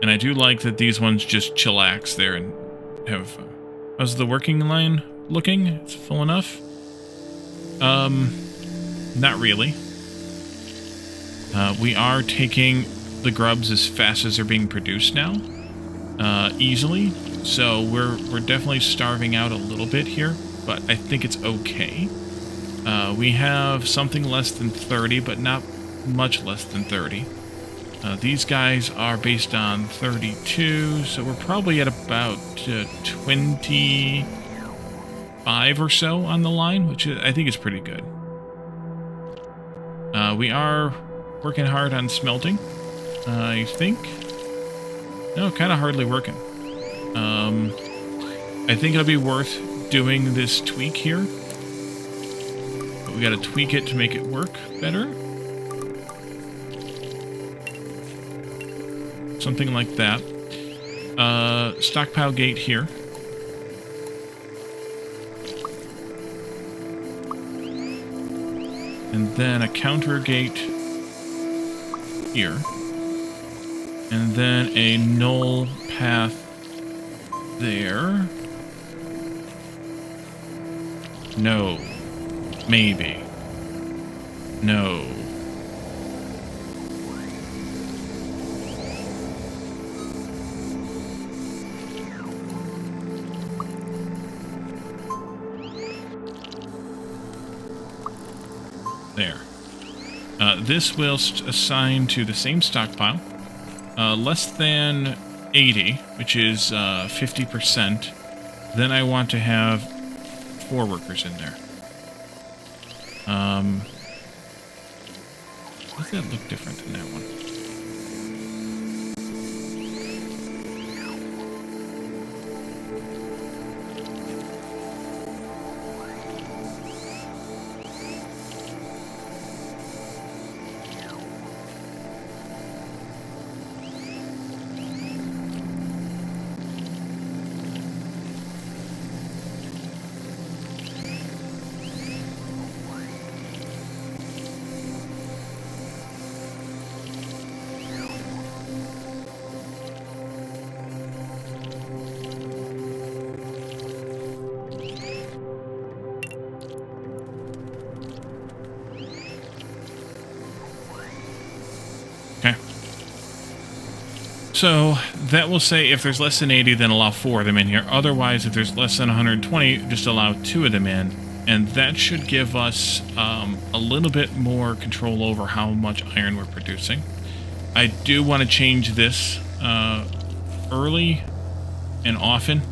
And I do like that these ones just chillax there and have... how's the working line looking? It's full enough? Not really. We are taking the grubs as fast as they're being produced now. Easily. So we're definitely starving out a little bit here, but I think it's okay. We have something less than 30, but not much less than 30. These guys are based on 32, so we're probably at about 25 or so on the line, which I think is pretty good. We are working hard on smelting, I think. No, kind of hardly working. I think it'll be worth doing this tweak here. But we gotta tweak it to make it work better. Something like that. Stockpile gate here. And then a counter gate here. And then a null path there. No. Maybe. No. There. This will assign to the same stockpile. Less than 80, which is 50%. Then I want to have 4 workers in there. Does that look different than that one? Okay. So that will say if there's less than 80, then allow 4 of them in here. Otherwise, if there's less than 120, just allow 2 of them in. And that should give us a little bit more control over how much iron we're producing. I do want to change this early and often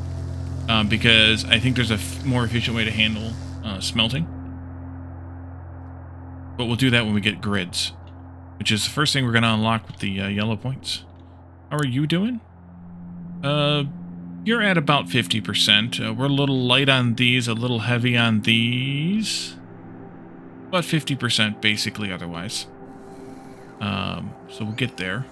because I think there's a more efficient way to handle smelting. But we'll do that when we get grids, which is the first thing we're going to unlock with the yellow points. How are you doing? You're at about 50%. We're a little light on these, a little heavy on these. About 50% basically otherwise. So we'll get there.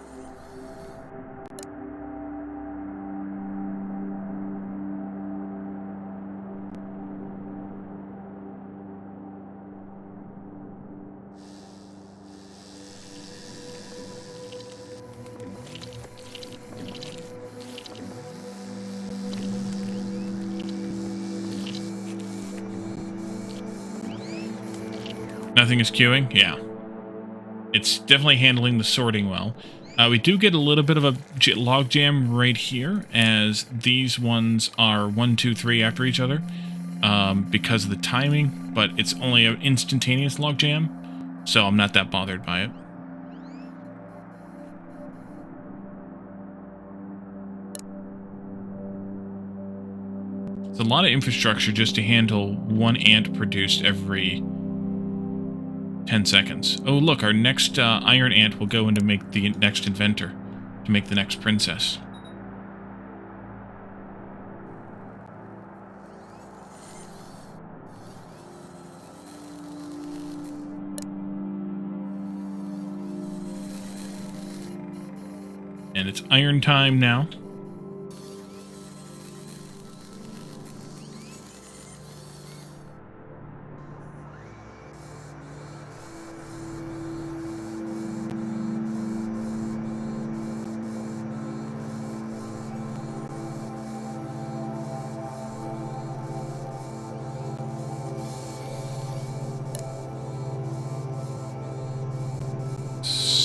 Nothing is queuing? Yeah. It's definitely handling the sorting well. We do get a little bit of a log jam right here, as these ones are 1, 2, 3 after each other because of the timing, but it's only an instantaneous log jam, so I'm not that bothered by it. It's a lot of infrastructure just to handle 1 ant produced every 10 seconds. Oh, look, our next iron ant will go in to make the next inventor, to make the next princess. And it's iron time now.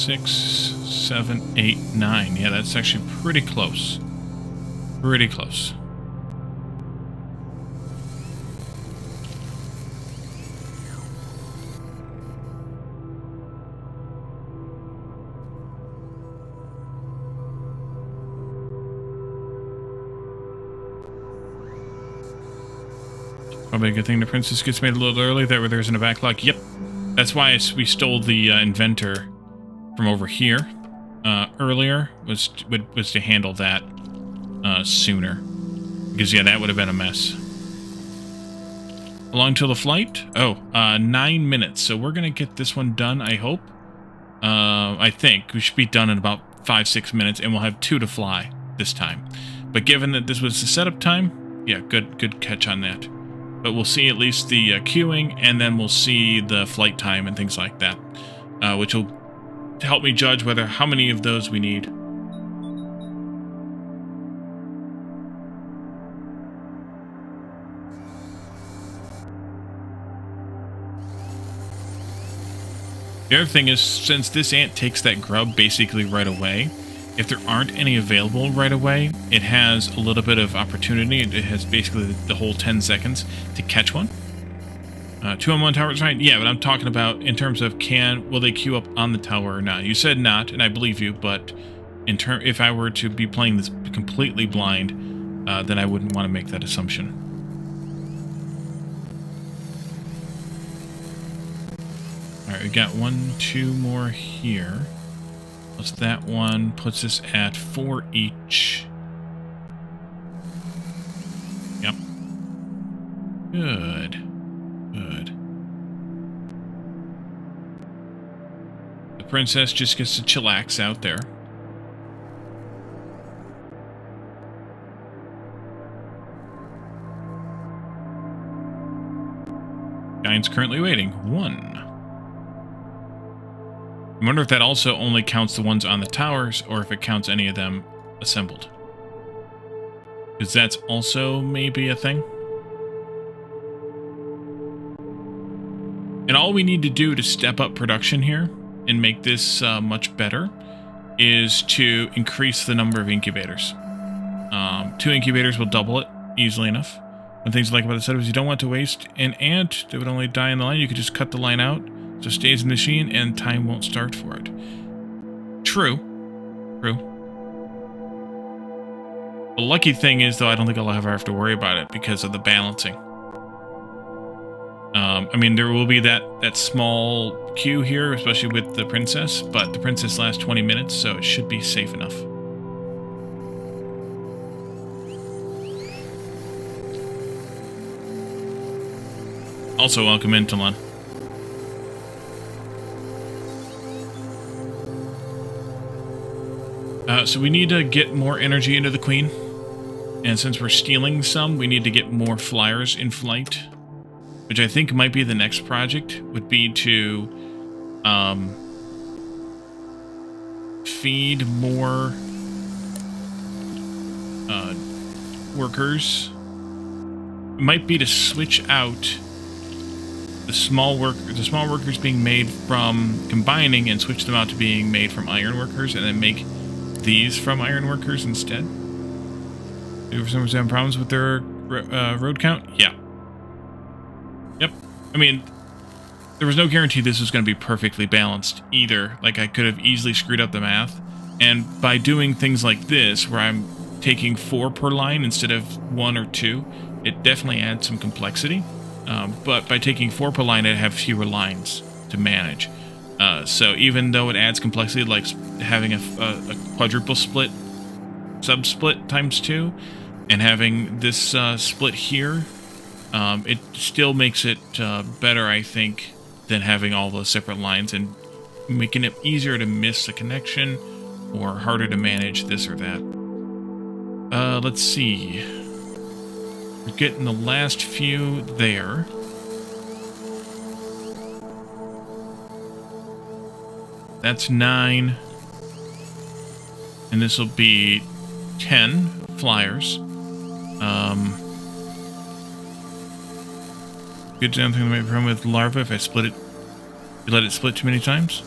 6, 7, 8, 9. Yeah, that's actually pretty close. Pretty close. Probably a good thing the princess gets made a little early. That way there isn't a backlog. Yep. That's why we stole the inventor from over here earlier, was to handle that sooner. Because, yeah, that would have been a mess. How long till the flight? Oh, 9 minutes. So we're going to get this one done, I hope. I think. We should be done in about 5-6 minutes, and we'll have 2 to fly this time. But given that this was the setup time, yeah, good catch on that. But we'll see at least the queuing, and then we'll see the flight time and things like that, which will help me judge how many of those we need. The other thing is, since this ant takes that grub basically right away, if there aren't any available right away, it has a little bit of opportunity. It has basically the whole 10 seconds to catch one. 2 on 1 tower is right. Yeah, but I'm talking about in terms of will they queue up on the tower or not? You said not, and I believe you, but if I were to be playing this completely blind, then I wouldn't want to make that assumption. All right, we got 1, 2 more here. Plus that one puts us at 4 each. Yep. Good. Good. The princess just gets to chillax out there. Gyne's currently waiting. 1. I wonder if that also only counts the ones on the towers, or if it counts any of them assembled. Because that's also maybe a thing. And all we need to do to step up production here and make this much better is to increase the number of incubators. 2 incubators will double it easily enough. One thing I like about the setup is you don't want to waste an ant that would only die in the line. You could just cut the line out, so it stays in the machine, and time won't start for it. True. True. The lucky thing is, though, I don't think I'll ever have to worry about it because of the balancing. I mean, there will be that small queue here, especially with the princess, but the princess lasts 20 minutes, so it should be safe enough. Also, welcome in, Talon. So we need to get more energy into the queen. And since we're stealing some, we need to get more flyers in flight. Which I think might be the next project, would be to feed more workers. It might be to switch out the small workers being made from combining and switch them out to being made from iron workers, and then make these from iron workers instead. Do some having problems with their road count? Yeah. Yep. I mean, there was no guarantee this was going to be perfectly balanced either. Like, I could have easily screwed up the math. And by doing things like this, where I'm taking 4 per line instead of 1 or 2, it definitely adds some complexity. But by taking 4 per line, I have fewer lines to manage. So even though it adds complexity, like having a quadruple split, sub-split times 2, and having this split here, it still makes it better, I think, than having all those separate lines and making it easier to miss a connection or harder to manage this or that. Let's see. We're getting the last few there. That's 9. And this will be 10 flyers. Good something that might be wrong with larva if I split it. You let it split too many times?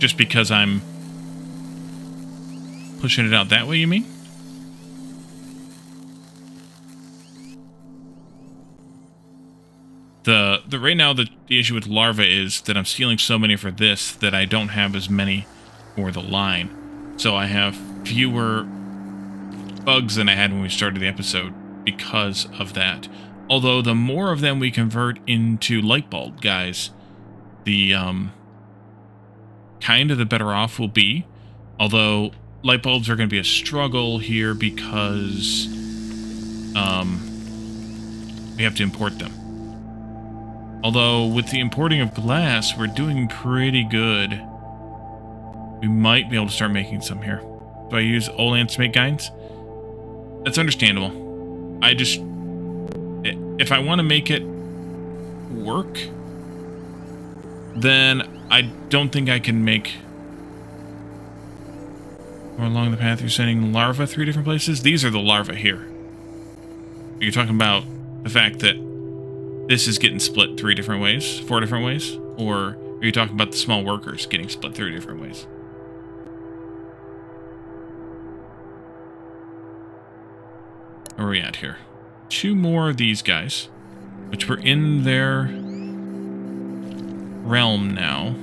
Just because I'm pushing it out that way, you mean? Right now the issue with larva is that I'm stealing so many for this that I don't have as many for the line. So I have fewer bugs than I had when we started the episode because of that. Although the more of them we convert into light bulb guys, the kind of the better off we'll be. Although light bulbs are going to be a struggle here because we have to import them. Although with the importing of glass, we're doing pretty good. We might be able to start making some here. Do I use Olans to make Gynes? That's understandable. I just... If I want to make it work, then I don't think I can make... Or along the path, you're sending larvae 3 different places? These are the larvae here. You're talking about the fact that this is getting split 3 different ways, 4 different ways? Or are you talking about the small workers getting split 3 different ways? Where are we at here? 2 more of these guys, which were in their realm now.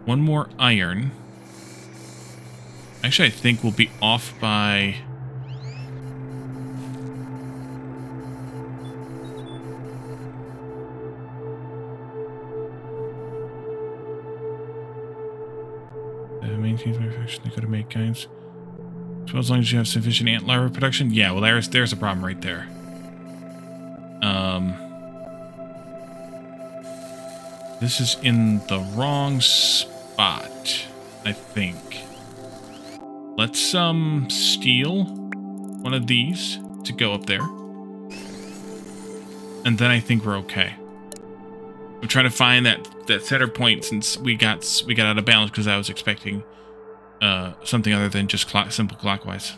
One more iron. Actually, I think we'll be off by... maintains manufacturing, they gotta make Gynes. So as long as you have sufficient ant larva production, yeah. Well, there's a problem right there. This is in the wrong spot, I think. Let's steal one of these to go up there, and then I think we're okay. I'm trying to find that center point since we got out of balance because I was expecting something other than just simple clockwise.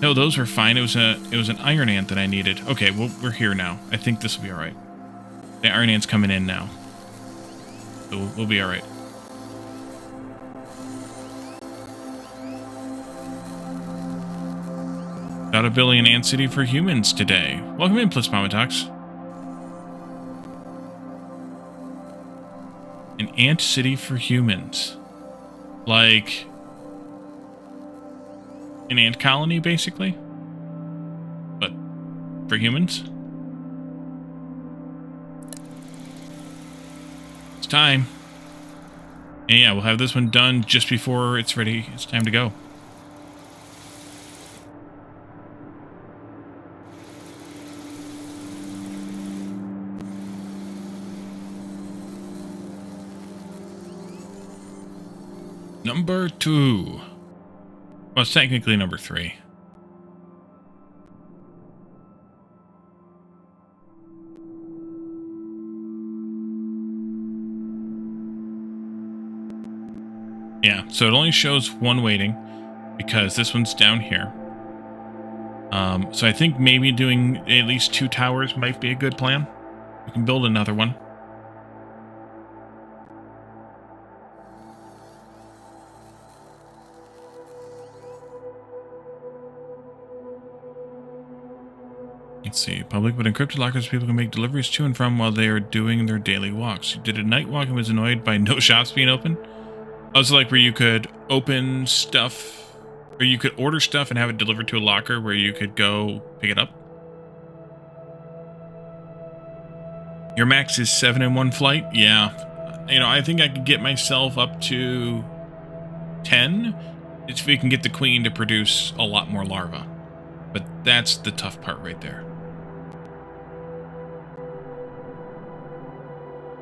No, those were fine. It was an iron ant that I needed. Okay, well, we're here now. I think this will be all right. The iron ant's coming in now, so we'll be all right. Got a billion ant city for humans today. Welcome in, Plismomatox. An ant city for humans. Like an ant colony, basically. But for humans. It's time. And yeah, we'll have this one done just before it's ready. It's time to go. Number 2. Well, it's technically number 3. Yeah, so it only shows 1 waiting because this one's down here. So I think maybe doing at least 2 towers might be a good plan. We can build another one. Let's see. Public but encrypted lockers, people can make deliveries to and from while they are doing their daily walks. You did a night walk and was annoyed by no shops being open? Also, like where you could open stuff, or you could order stuff and have it delivered to a locker where you could go pick it up. Your max is 7 in one flight? Yeah. You know, I think I could get myself up to 10 if we can get the queen to produce a lot more larvae. But that's the tough part right there.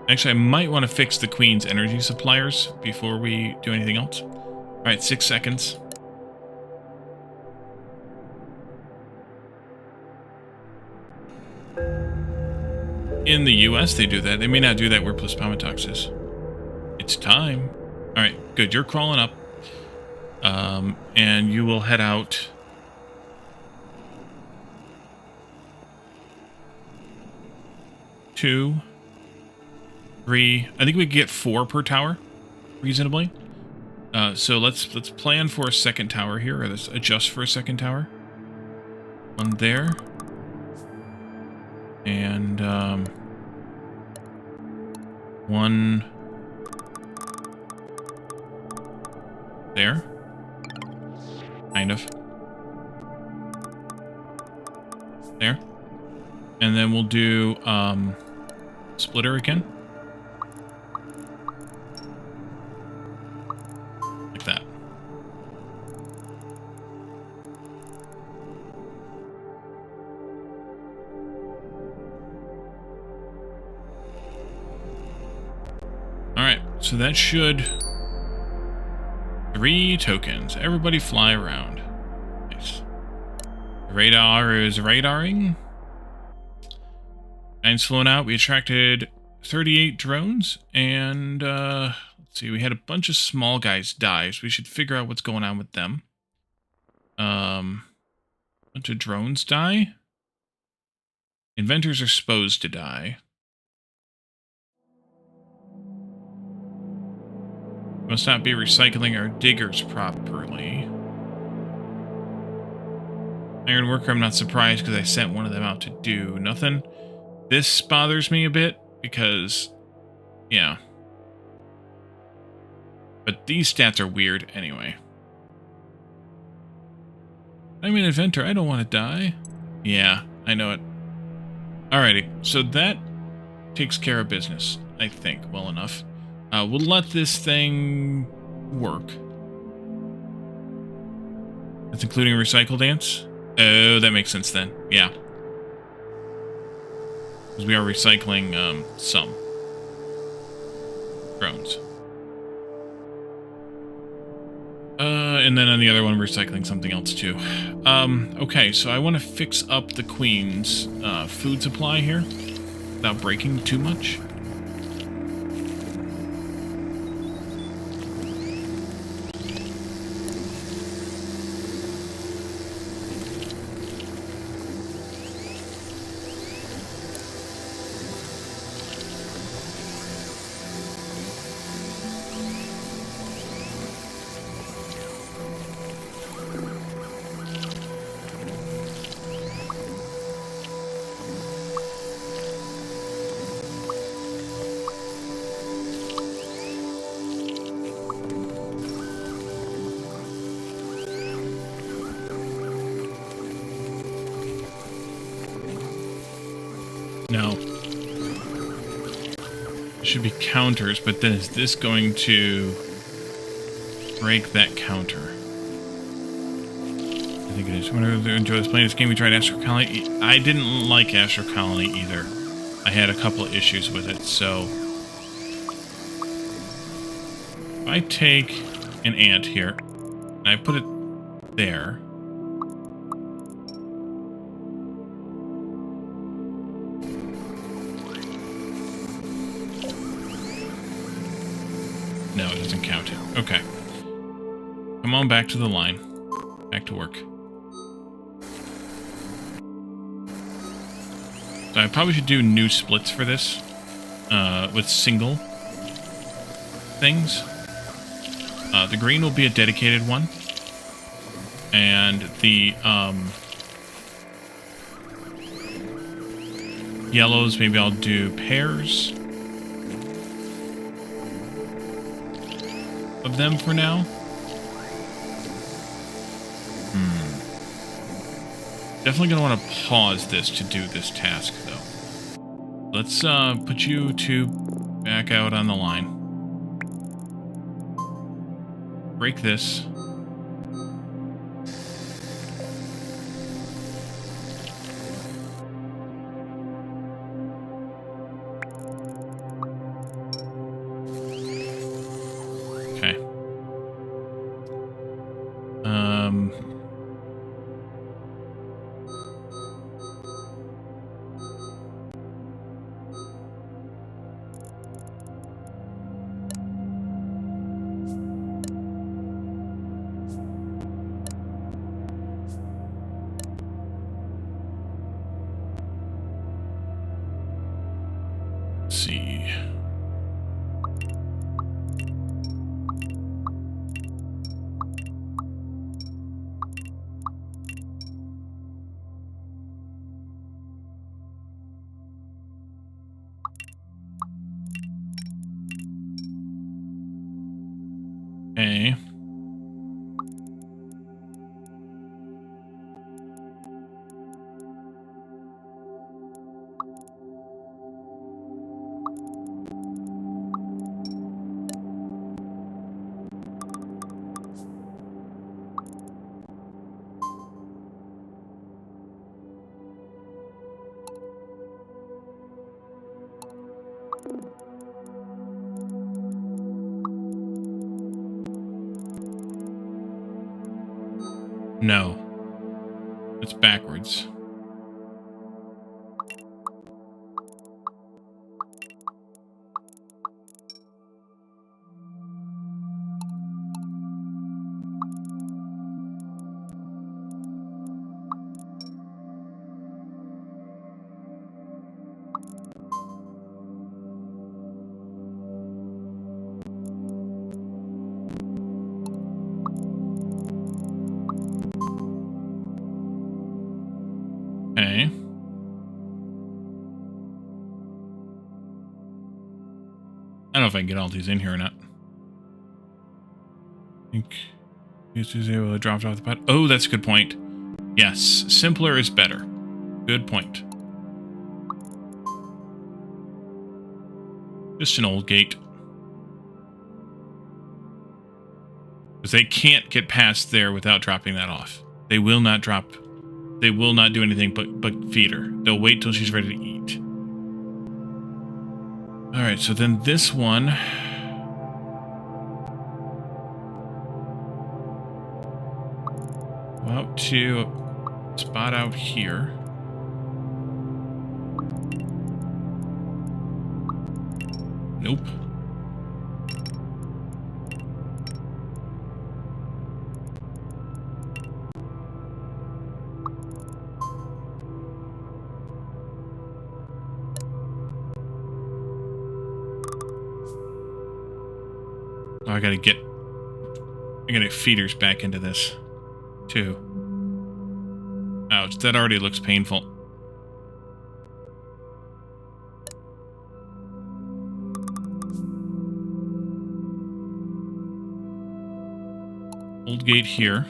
Actually, I might want to fix the queen's energy suppliers before we do anything else. All right, 6 seconds. In the US, they do that. They may not do that where Plismomatox is. It's time. All right, good. You're crawling up. And you will head out 2, 3. I think we could get 4 per tower, reasonably. So let's plan for a second tower here, or let's adjust for a second tower. One there. And, one there. Kind of. There. And then we'll do, splitter again. Like that. Alright, so that should... 3 tokens. Everybody fly around. Nice. Radar is radaring. Gynes flown out. We attracted 38 drones. And, let's see. We had a bunch of small guys die. So we should figure out what's going on with them. Bunch of drones die. Inventors are supposed to die. Must not be recycling our diggers properly. Iron worker, I'm not surprised because I sent one of them out to do nothing. This bothers me a bit because, yeah. But these stats are weird anyway. I'm an inventor. I don't want to die. Yeah, I know it. Alrighty, so that takes care of business, I think, well enough. We'll let this thing work. That's including a recycle dance? Oh, that makes sense then. Yeah. Because we are recycling some drones. And then on the other one, we're recycling something else too. Okay, so I want to fix up the queen's food supply here without breaking too much. No. There should be counters, but then is this going to break that counter? I think it is. Whenever you enjoy playing this game, we tried Astro Colony. I didn't like Astro Colony either. I had a couple of issues with it, so... If I take an ant here, and I put it there... No, it doesn't count it. Okay. Come on back to the line. Back to work. So I probably should do new splits for this. With single things. The green will be a dedicated one. And the yellows, maybe I'll do pairs of them for now. Definitely gonna want to pause this to do this task, though. Let's put you two back out on the line. Break this. Okay. Okay. No. It's backwards. Okay. I don't know if I can get all these in here or not. I think this is able to drop off the pot. Oh, that's a good point. Yes, simpler is better. Good point. Just an old gate. Because they can't get past there without dropping that off. They will not drop. They will not do anything but feed her. They'll wait till she's ready to eat. Alright, so then this one... go out to a spot out here. Nope. Oh, I gotta get feeders back into this, too. Ouch, that already looks painful. Old gate here.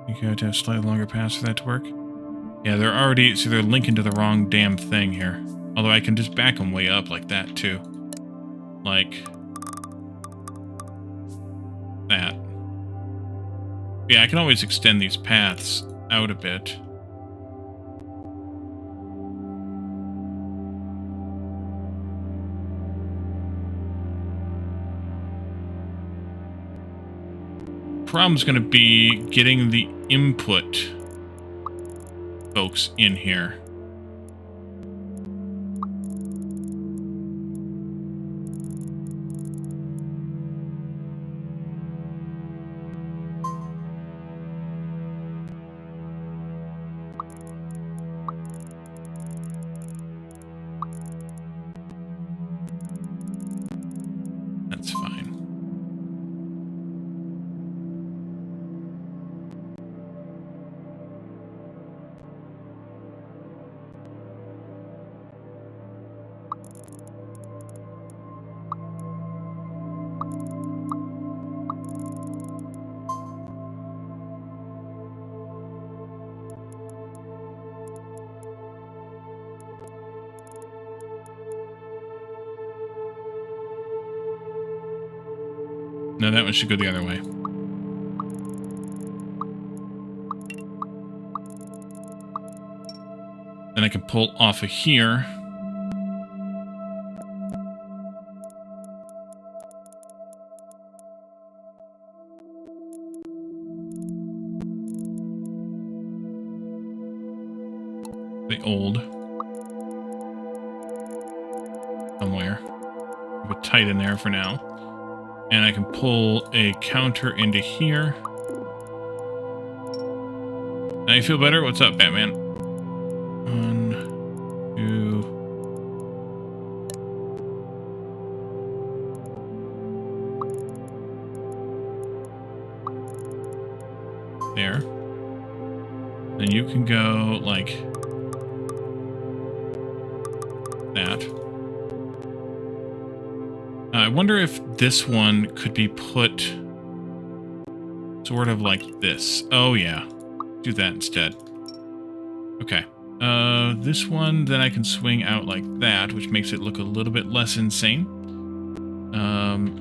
You have to have a slightly longer pass for that to work. Yeah, they're already... so they're linking to the wrong damn thing here. Although I can just back them way up like that, too. Like... that. Yeah, I can always extend these paths out a bit. Problem's going to be getting the input folks in here. That's fine. No, that one should go the other way. Then I can pull off of here. The old. Somewhere. Keep it tight in there for now. And I can pull a counter into here. Now you feel better? What's up, Batman? 1, 2. there. Then you can go like that. I wonder if this one could be put sort of like this. Oh yeah, do that instead. Okay. This one, then I can swing out like that, which makes it look a little bit less insane.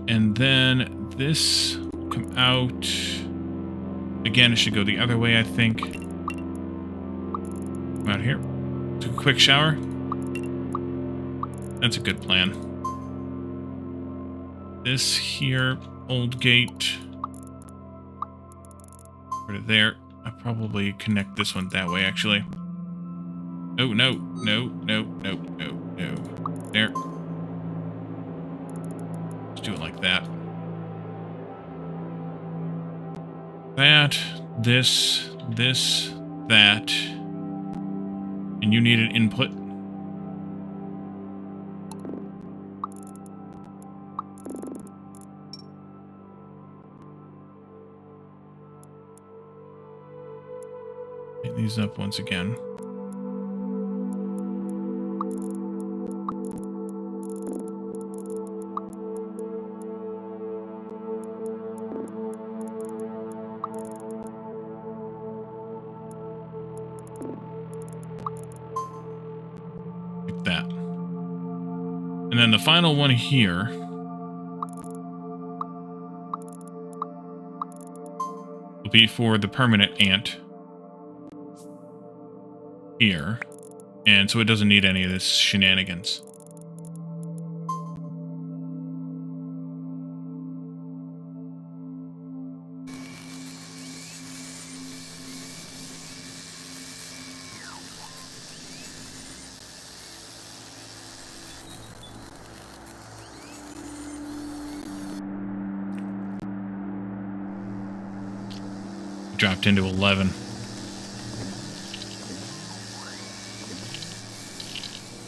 And then this will come out. Again, it should go the other way, I think. Come out here. Take a quick shower. That's a good plan. This here, old gate. Put it there. I'll probably connect this one that way, actually. Oh, no, no, no, no, no, no. There. Let's do it like that. That, this, that. And you need an input. Pick these up once again. That. And then the final one here will be for the permanent ant here. And so it doesn't need any of this shenanigans. Dropped into 11.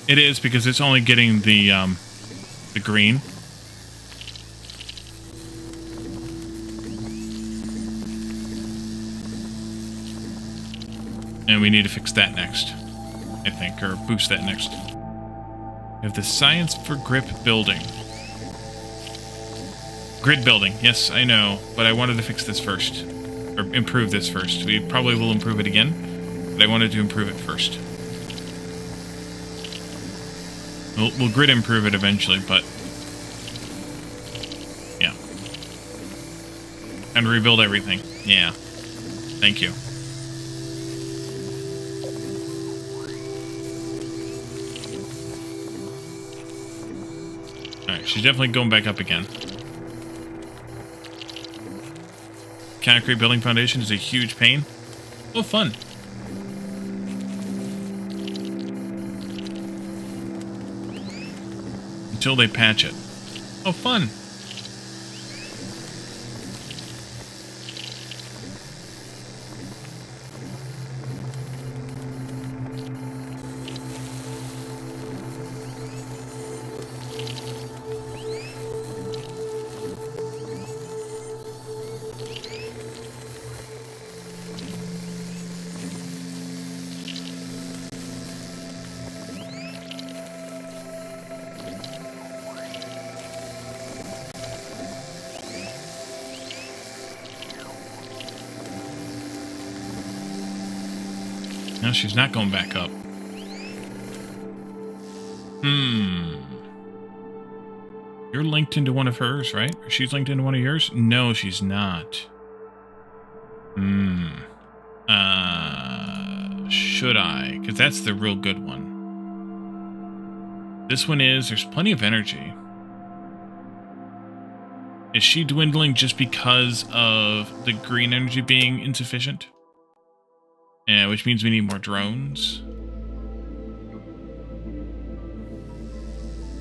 It is because it's only getting the green. And we need to fix that next, I think, or boost that next. We have the science for grip building. Grid building, yes, I know, but I wanted to fix this first. Or improve this first. We probably will improve it again, but I wanted to improve it first. We'll grid improve it eventually, but yeah. And rebuild everything. Yeah. Thank you. Alright, she's definitely going back up again. Concrete building foundation is a huge pain. Oh, fun. Until they patch it. Oh, fun. No, she's not going back up. You're linked into one of hers, right? Or she's linked into one of yours? No, she's not. Should I? Because that's the real good one. This one is, there's plenty of energy. Is she dwindling just because of the green energy being insufficient? Yeah, which means we need more drones.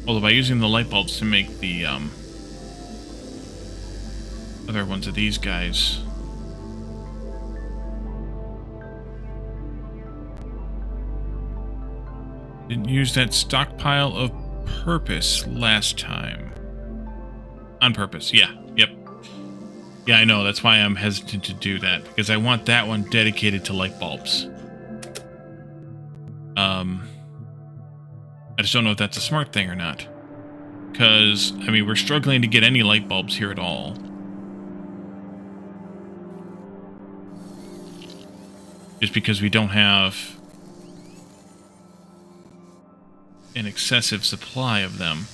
Although by using the light bulbs to make the other ones of these guys. Didn't use that stockpile of purpose last time. On purpose, yeah, yep. Yeah, I know. That's why I'm hesitant to do that, because I want that one dedicated to light bulbs. I just don't know if that's a smart thing or not. Because, I mean, we're struggling to get any light bulbs here at all. Just because we don't have an excessive supply of them.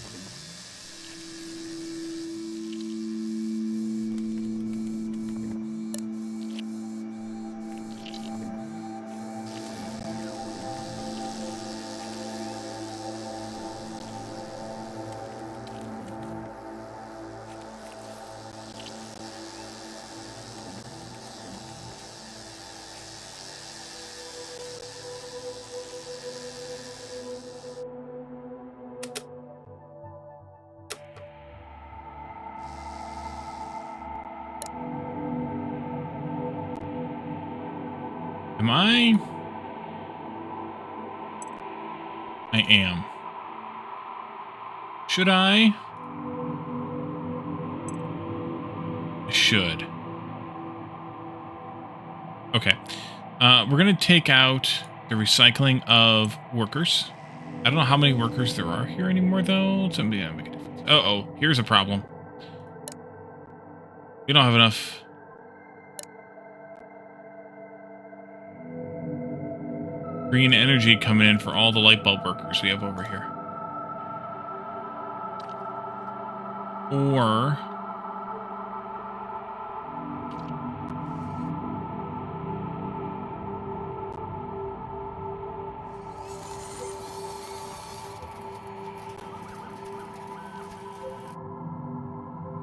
Am I? I am. Should I? I should. Okay. We're going to take out the recycling of workers. I don't know how many workers there are here anymore, though. Somebody gotta make a difference. Uh-oh. Here's a problem. We don't have enough. Green energy coming in for all the light bulb workers we have over here. Or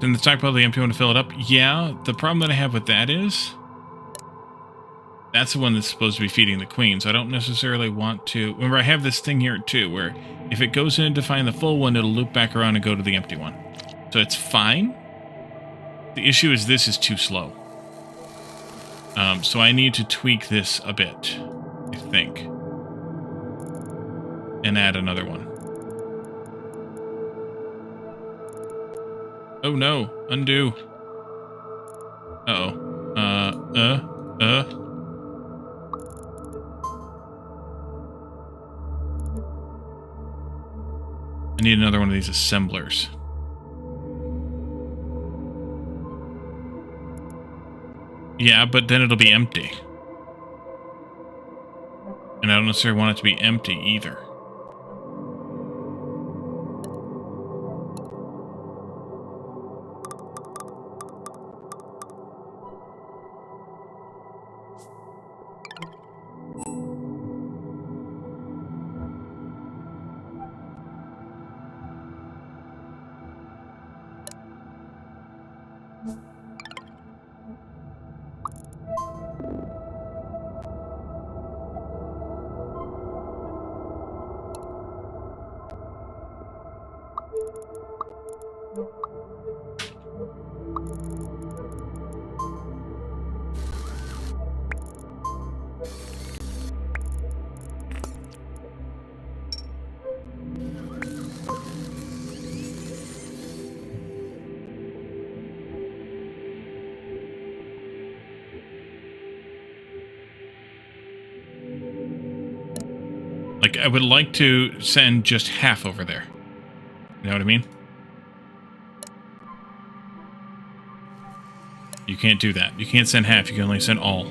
then the stockpile the empty one to fill it up. Yeah, the problem that I have with that is that's the one that's supposed to be feeding the queen, so I don't necessarily want to... Remember, I have this thing here, too, where if it goes in to find the full one, it'll loop back around and go to the empty one. So it's fine. The issue is this is too slow. So I need to tweak this a bit, I think. And add another one. Oh, no. Undo. Uh-oh. I need another one of these assemblers. Yeah, but then it'll be empty. And I don't necessarily want it to be empty either. Like, I would like to send just half over there. You know what I mean? You can't do that. You can't send half. You can only send all.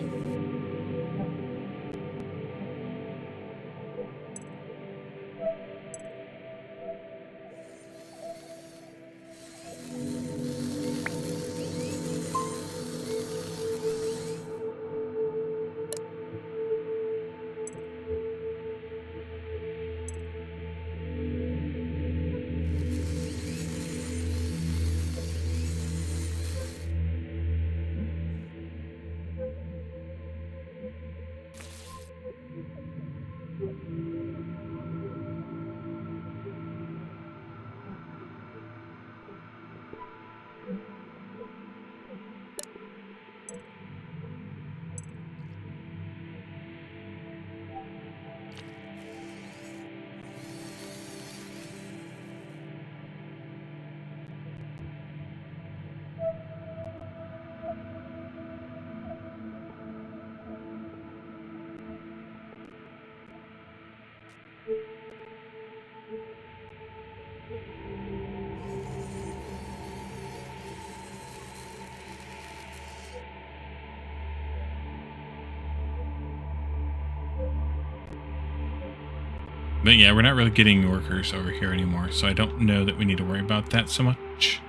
But yeah, we're not really getting workers over here anymore, so I don't know that we need to worry about that so much.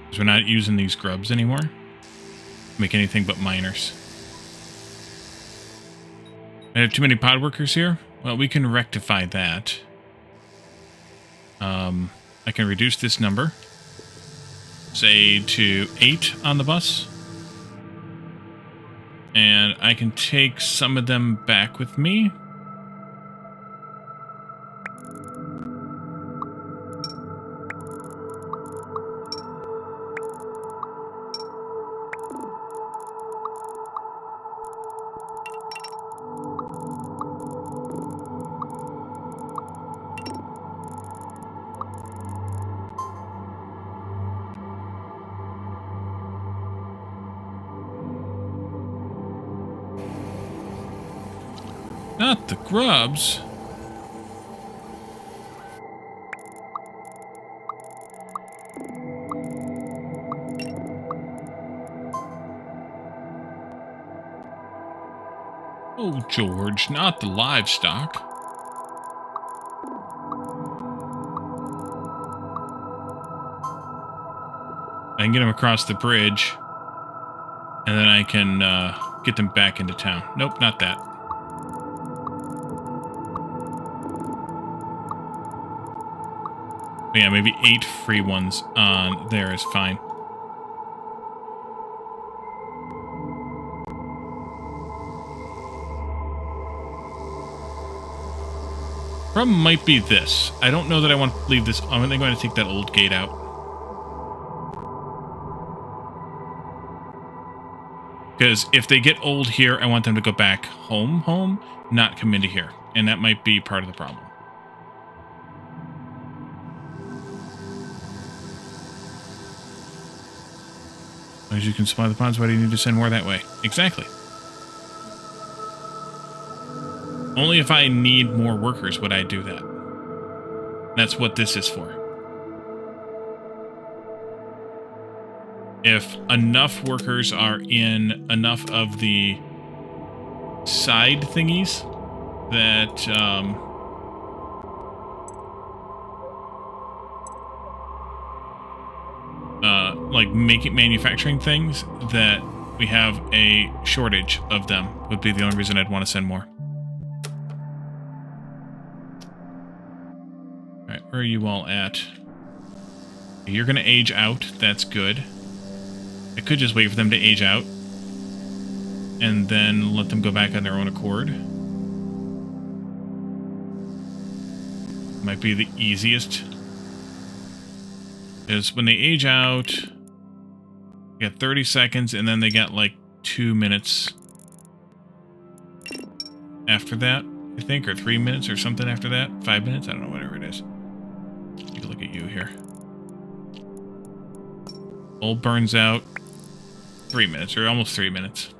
Because we're not using these grubs anymore. Make anything but miners. I have too many pod workers here? Well, we can rectify that. I can reduce this number. Say to 8 on the bus. And I can take some of them back with me. Not the grubs. Oh, George, not the livestock. I can get them across the bridge, and then I can get them back into town. Nope, not that. But yeah, maybe 8 free ones on there is fine. Problem might be this. I don't know that I want to leave this. I'm going to take that old gate out. Because if they get old here, I want them to go back home, not come into here. And that might be part of the problem. As you can supply the pods, why do you need to send more that way? Exactly. Only if I need more workers would I do that. That's what this is for. If enough workers are in enough of the side thingies that like manufacturing things that we have a shortage of them would be the only reason I'd want to send more. Alright, where are you all at? You're going to age out. That's good. I could just wait for them to age out and then let them go back on their own accord. Might be the easiest. Is when they age out, you get 30 seconds, and then they get like 2 minutes after that, I think, or 3 minutes or something after that. 5 minutes? I don't know, whatever it is. Take a look at you here. Old burns out 3 minutes, or almost 3 minutes.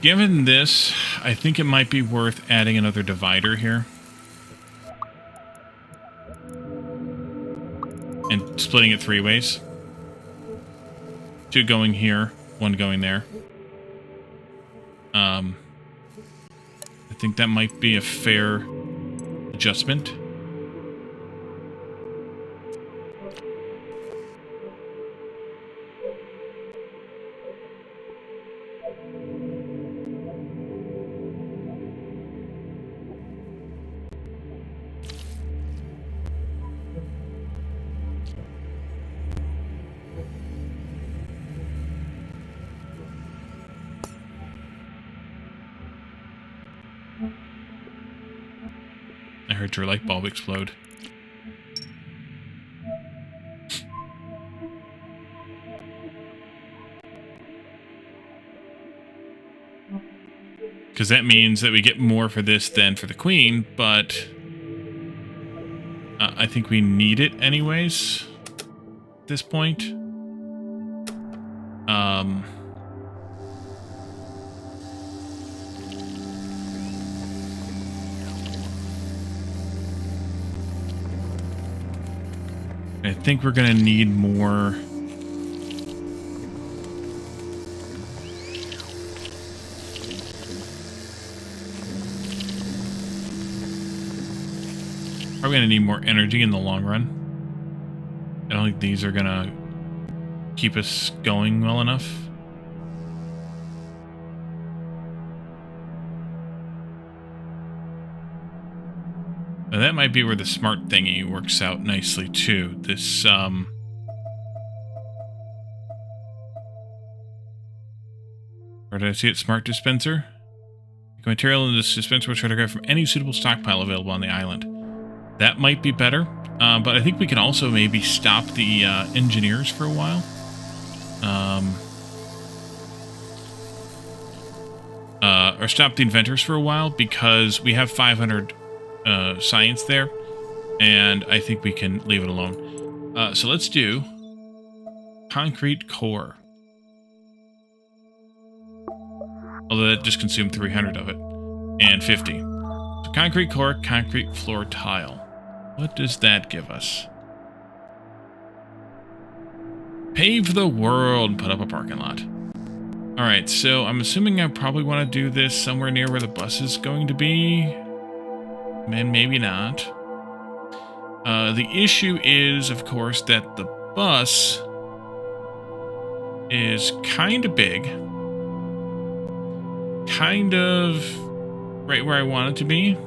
Given this, I think it might be worth adding another divider here. And splitting it 3 ways. 2 going here, 1 going there. I think that might be a fair adjustment. I heard your light bulb explode. because that means that we get more for this than for the queen, but I think we need it anyways at this point. I think we're going to need more. Probably going to need more energy in the long run. I don't think these are going to keep us going well enough. Now that might be where the smart thingy works out nicely too. This, where did I see it? Smart dispenser? Material in this dispenser will try to grab from any suitable stockpile available on the island. That might be better, but I think we can also maybe stop the engineers for a while. Or stop the inventors for a while, because we have 500 science there, and I think we can leave it alone. So let's do concrete core. Although that just consumed 300 of it, and 50. So concrete core, concrete floor tile. What does that give us? Pave the world, put up a parking lot. Alright, so I'm assuming I probably want to do this somewhere near where the bus is going to be. And maybe not. The issue is, of course, that the bus is kind of big. Kind of right where I want it to be.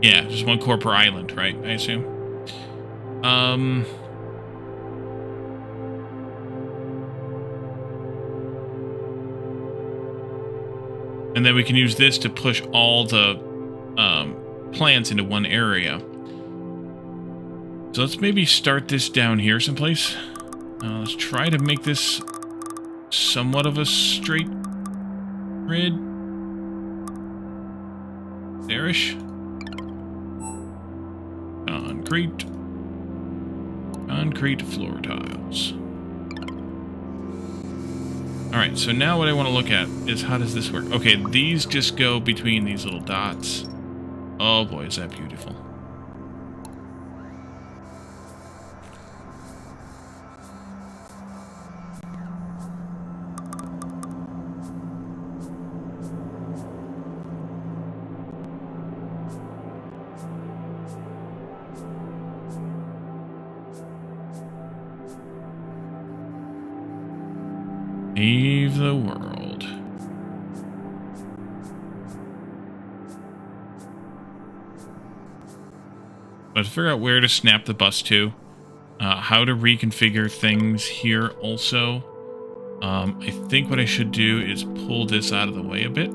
Yeah, just one core per island, right? I assume. And then we can use this to push all the plants into one area. So let's maybe start this down here someplace. Let's try to make this somewhat of a straight grid. There-ish. Concrete floor tiles. Alright, so now what I want to look at is how does this work? Okay, these just go between these little dots. Oh boy, is that beautiful. Save the world. Let's figure out where to snap the bus to. How to reconfigure things here also. I think what I should do is pull this out of the way a bit.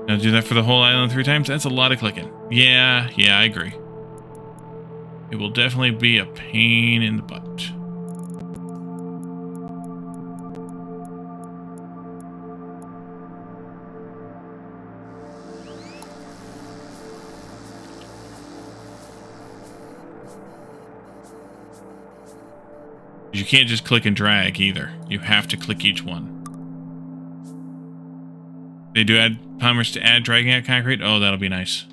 Now do that for the whole island 3 times? That's a lot of clicking. Yeah, I agree. It will definitely be a pain in the butt. You can't just click and drag either. You have to click each one. They do add timers to add dragging at concrete? Oh, that'll be nice.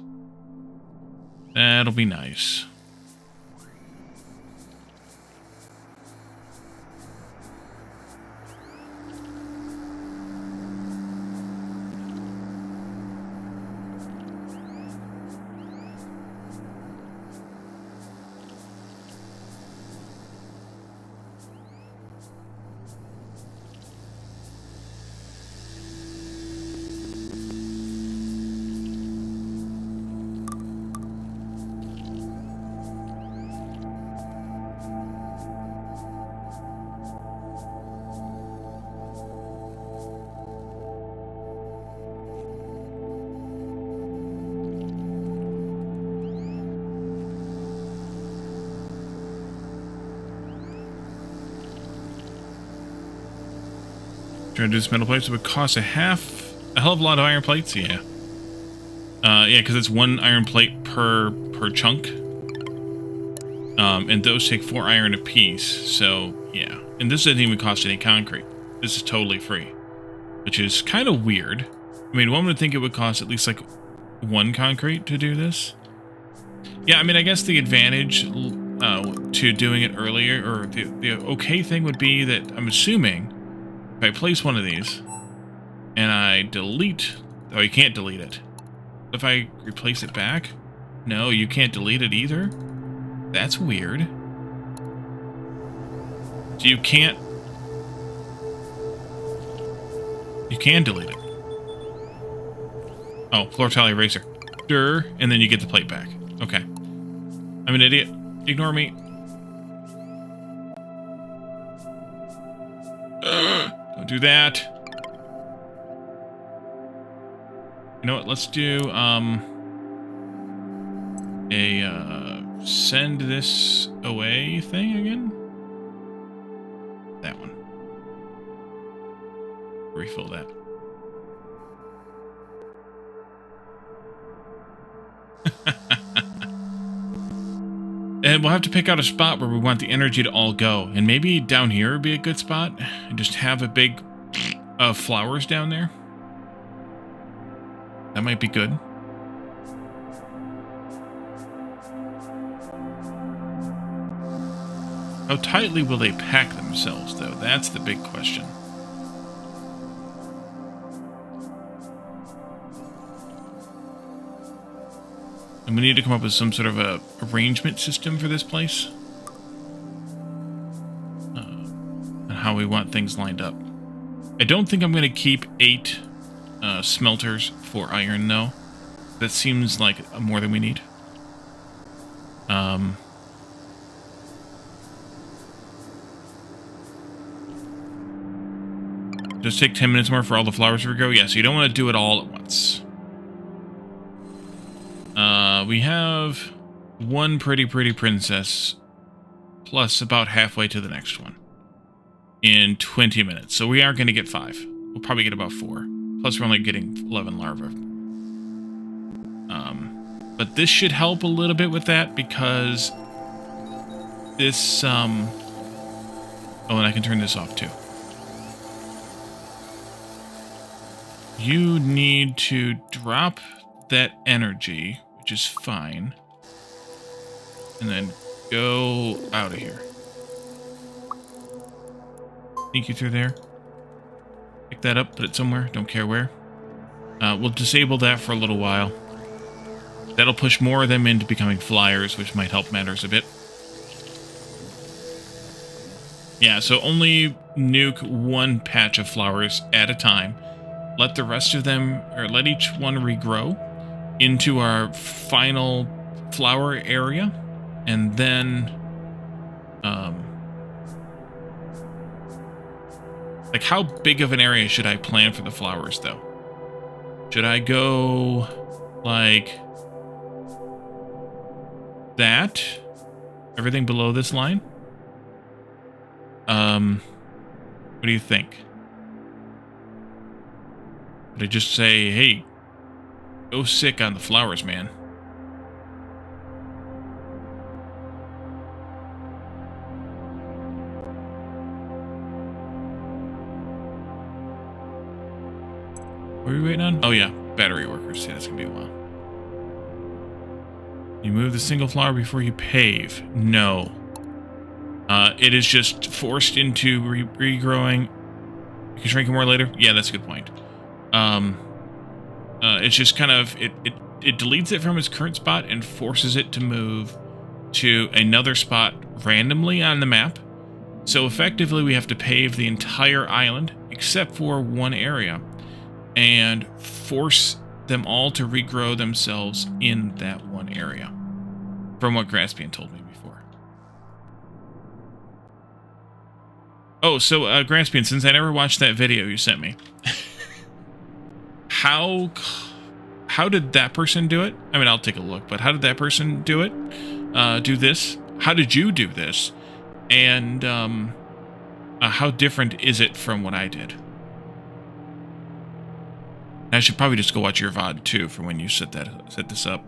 That'll be nice. Trying to do this metal plates. It would cost a hell of a lot of iron plates. Yeah. Yeah, because it's 1 iron plate per chunk. And those take 4 iron apiece. So yeah, and this doesn't even cost any concrete. This is totally free, which is kind of weird. I mean, one would think it would cost at least like 1 concrete to do this. Yeah, I mean, I guess the advantage to doing it earlier, or the okay thing would be that I'm assuming if I place one of these and I delete... Oh, you can't delete it. If I replace it back? No, you can't delete it either? That's weird. So you can't... You can delete it. Oh, floor tile eraser. And then you get the plate back. Okay. I'm an idiot. Ignore me. Don't do that. You know what? Let's do a send this away thing again. That one. Refill that. And we'll have to pick out a spot where we want the energy to all go. And maybe down here would be a good spot. And just have a big flowers down there. That might be good. How tightly will they pack themselves, though? That's the big question. And we need to come up with some sort of a arrangement system for this place. And how we want things lined up. I don't think I'm going to keep 8 smelters for iron, though. That seems like more than we need. Just take 10 minutes more for all the flowers to grow? Yeah, so you don't want to do it all at once. We have 1 pretty princess, plus about halfway to the next one in 20 minutes. So we aren't going to get 5. We'll probably get about 4. Plus we're only getting 11 larvae. But this should help a little bit with that because this, oh, and I can turn this off too. You need to drop that energy, which is fine, and then go out of here. Sneak you through there. Pick that up, put it somewhere, don't care where. We'll disable that for a little while. That'll push more of them into becoming flyers, which might help matters a bit. Yeah, so only nuke 1 patch of flowers at a time. Let the rest of them, or let each one regrow into our final flower area, and then, like, how big of an area should I plan for the flowers, though? Should I go, like, that? Everything below this line? What do you think? Would I just say, hey, go sick on the flowers, man? What are we waiting on? Oh yeah, battery workers. Yeah, that's gonna be a while. You move the single flower before you pave. No. It is just forced into regrowing. You can shrink it more later. Yeah, that's a good point. It's just kind of, it deletes it from its current spot and forces it to move to another spot randomly on the map. So effectively we have to pave the entire island except for one area and force them all to regrow themselves in that one area, from what Graspian told me before. Oh, so Graspian, since I never watched that video you sent me, how did that person do it? I mean, I'll take a look, but how did that person do it? Do this? How did you do this? And how different is it from what I did? I should probably just go watch your VOD too for when you set this up.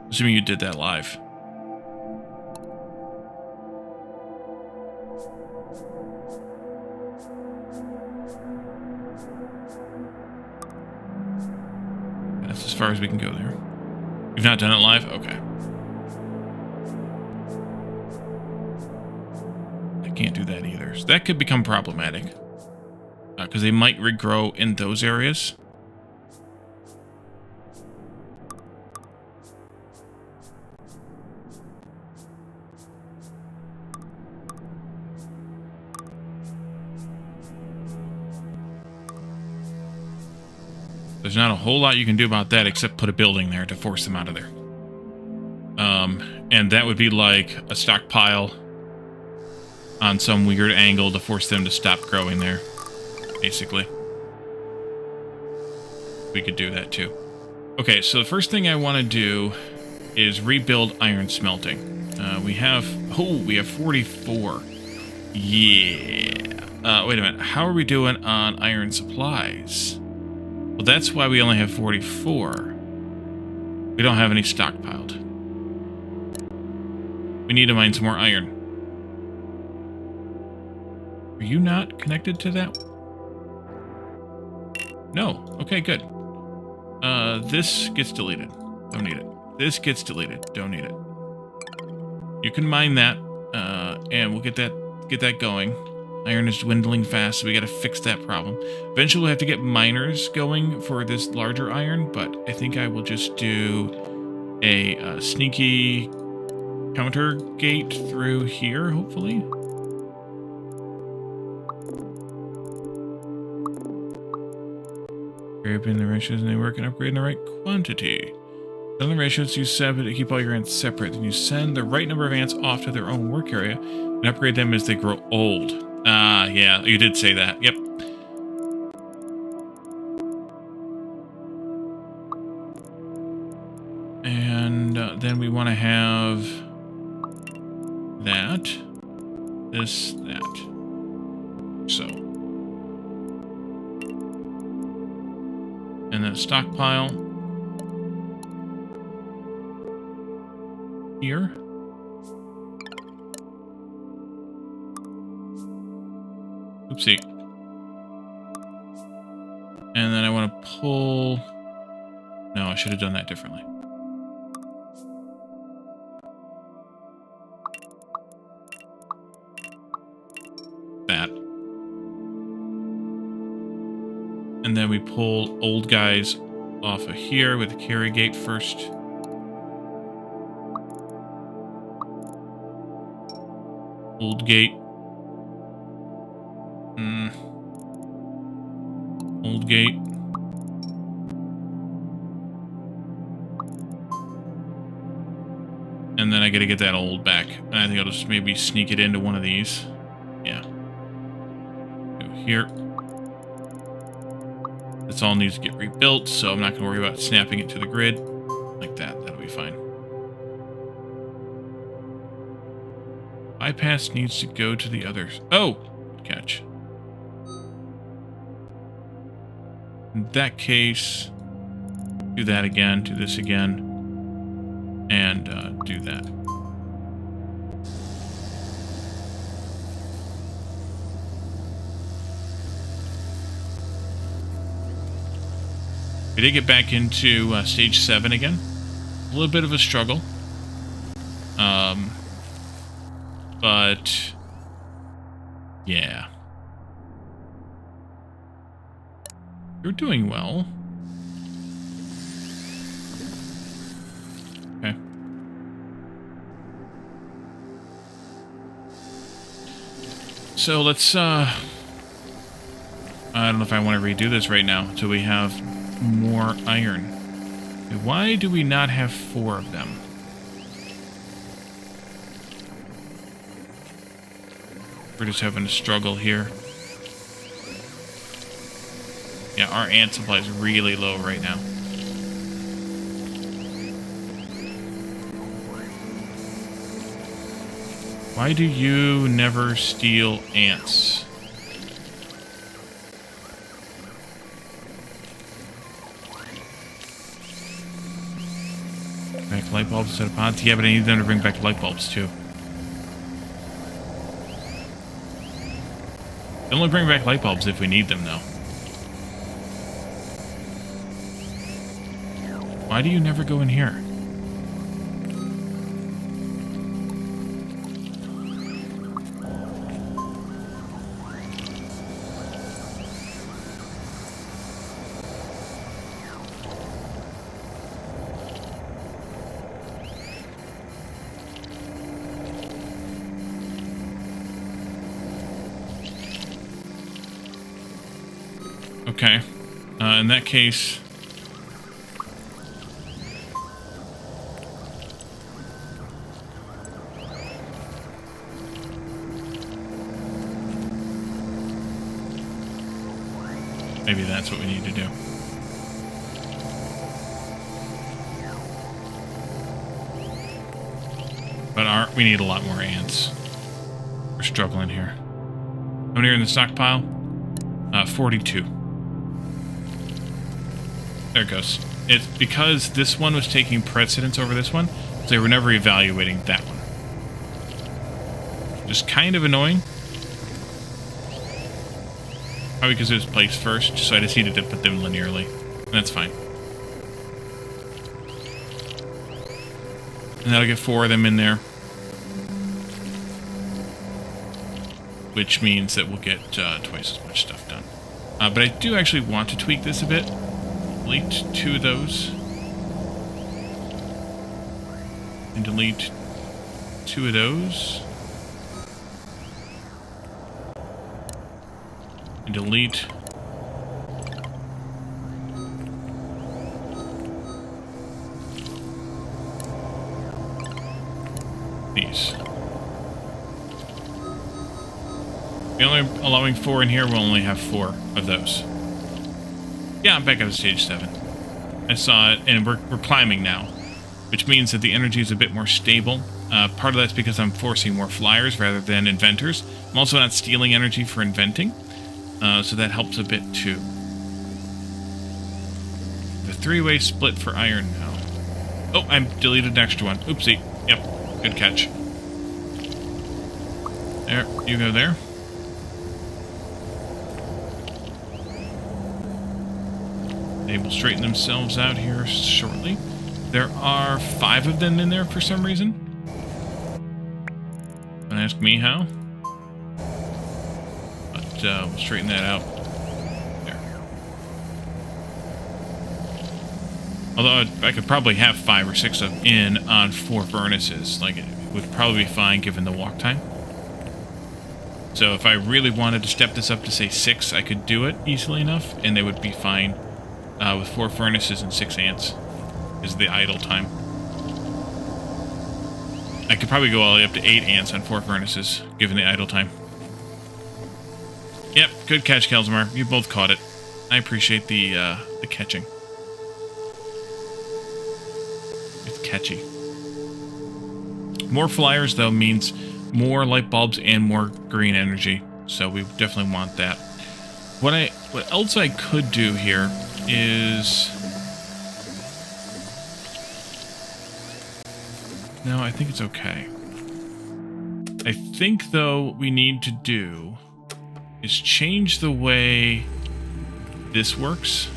Assuming you did that live. That's as far as we can go there. You've not done it live? Okay. I can't do that either. So that could become problematic. Because they might regrow in those areas. There's not a whole lot you can do about that except put a building there to force them out of there. And that would be like a stockpile on some weird angle to force them to stop growing there, basically. We could do that too. Okay, so the first thing I want to do is rebuild iron smelting. We have 44. Yeah. Wait a minute. How are we doing on iron supplies? Well, that's why we only have 44. We don't have any stockpiled. We need to mine some more iron. Are you not connected to that? No. Okay, good. This gets deleted. Don't need it. This gets deleted. Don't need it. You can mine that, and we'll get that going. Iron is dwindling fast, so we gotta fix that problem. Eventually we'll have to get miners going for this larger iron, but I think I will just do a sneaky counter gate through here, hopefully. Upgrading the ratios and they work and upgrade in the right quantity. Send the ratios, use 7 to keep all your ants separate. Then you send the right number of ants off to their own work area and upgrade them as they grow old. Yeah, you did say that. Yep. And then we want to have that, this, that. So. And then a stockpile here. Oopsie. And then I want to pull... No, I should have done that differently. That. And then we pull old guys off of here with the carry gate first. Old gate. Old gate. And then I gotta get that old back. And I think I'll just maybe sneak it into one of these. Yeah. Go here. This all needs to get rebuilt, so I'm not gonna worry about snapping it to the grid. Like that. That'll be fine. Bypass needs to go to the others. Oh! Catch. In that case, do that again, do this again, and do that. We did get back into stage 7 again. A little bit of a struggle. But yeah. You're doing well. Okay. So let's I don't know if I want to redo this right now until we have more iron. Why do we not have 4 of them? We're just having a struggle here. Yeah, our ant supply is really low right now. Why do you never steal ants? light bulbs instead of pods? Yeah, but I need them to bring back light bulbs too. They only bring back light bulbs if we need them, though. Why do you never go in here? Okay. In that case... maybe that's what we need to do. But we need a lot more ants. We're struggling here. How many are in the stockpile? 42. There it goes. It's because this one was taking precedence over this one, so they were never evaluating that one. Just kind of annoying. Probably because it was placed first, so I just needed to put them linearly. And that's fine. And that'll get 4 of them in there. Which means that we'll get twice as much stuff done. But I do actually want to tweak this a bit. Delete 2 of those. And delete 2 of those. And delete these. We're only allowing 4 in here, we'll only have 4 of those. Yeah, I'm back up to stage 7. I saw it, and we're climbing now, which means that the energy is a bit more stable. Part of that's because I'm forcing more flyers rather than inventors. I'm also not stealing energy for inventing. So that helps a bit too. The 3-way split for iron now. Oh, I deleted an extra one. Oopsie. Yep, good catch. There, you go there. They will straighten themselves out here shortly. There are 5 of them in there for some reason. Don't ask me how. We'll straighten that out. There. Although I could probably have 5 or 6 of them in on 4 furnaces. Like, it would probably be fine given the walk time. So if I really wanted to step this up to, say, 6, I could do it easily enough, and they would be fine with 4 furnaces and 6 ants is the idle time. I could probably go all the way up to 8 ants on 4 furnaces, given the idle time. Yep, good catch, Kelzmar. You both caught it. I appreciate the catching. It's catchy. More flyers, though, means more light bulbs and more green energy. So we definitely want that. What else I could do here is... No, I think it's okay. I think, though, what we need to do is change the way this works.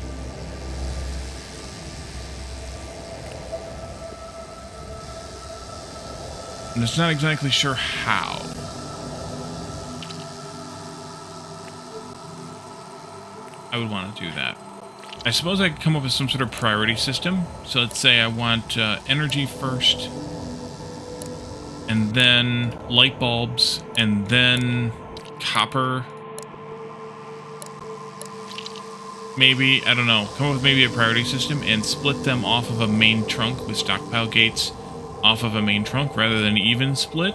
I'm just not exactly sure how. I would want to do that. I suppose I could come up with some sort of priority system. So let's say I want energy first, and then light bulbs, and then copper. Maybe, I don't know, come up with maybe a priority system and split them off of a main trunk with stockpile gates off of a main trunk rather than even split.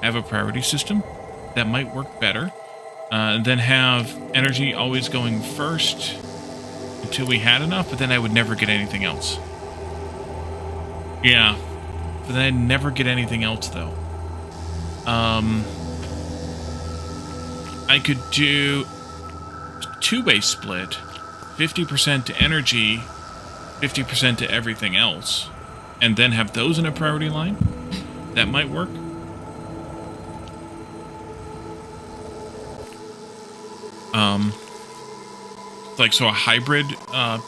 Have a priority system. That might work better. Then have energy always going first until we had enough, but then I would never get anything else. Yeah, but then I'd never get anything else, though. I could do 2-way split, 50% to energy, 50% to everything else. and then have those in a priority line. That might work. Like, so a hybrid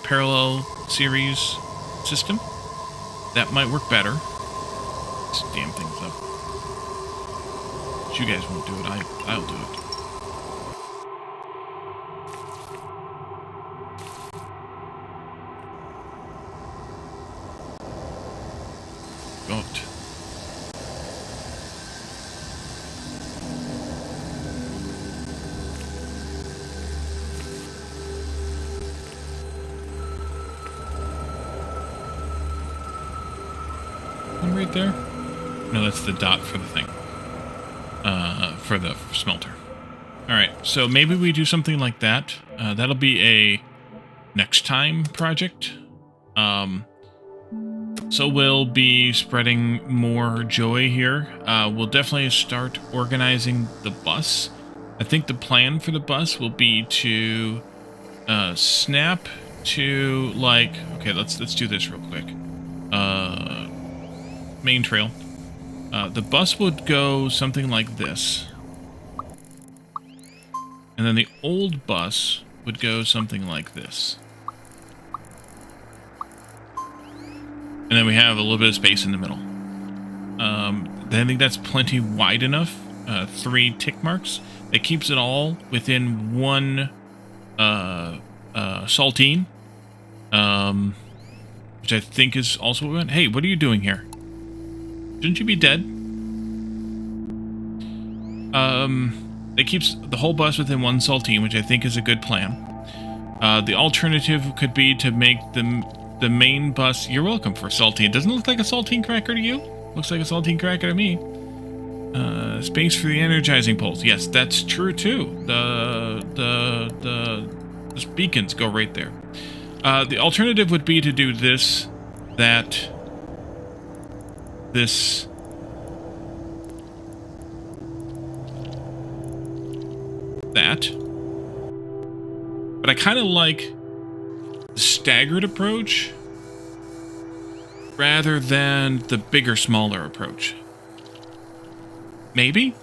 parallel series system. That might work better. Let's damn things up. But you guys won't do it. I'll do it. Goat. One right there? No, that's the dot for the thing. For the smelter. Alright, so maybe we do something like that. That'll be a next time project. So we'll be spreading more joy here. We'll definitely start organizing the bus. I think the plan for the bus will be to snap to, like, okay, let's do this real quick. Main trail. The bus would go something like this. And then the old bus would go something like this. And then we have a little bit of space in the middle. I think that's plenty wide enough. 3 tick marks. It keeps it all within one saltine. Which I think is also what we want. Hey, what are you doing here? Shouldn't you be dead? It keeps the whole bus within one saltine, which I think is a good plan. The alternative could be to make the main bus... You're welcome for saltine. Doesn't it look like a saltine cracker to you? Looks like a saltine cracker to me. Space for the energizing poles. Yes, that's true too. The beacons go right there. The alternative would be to do this, that, this, that. But I kind of like the staggered approach rather than the bigger, smaller approach. Maybe?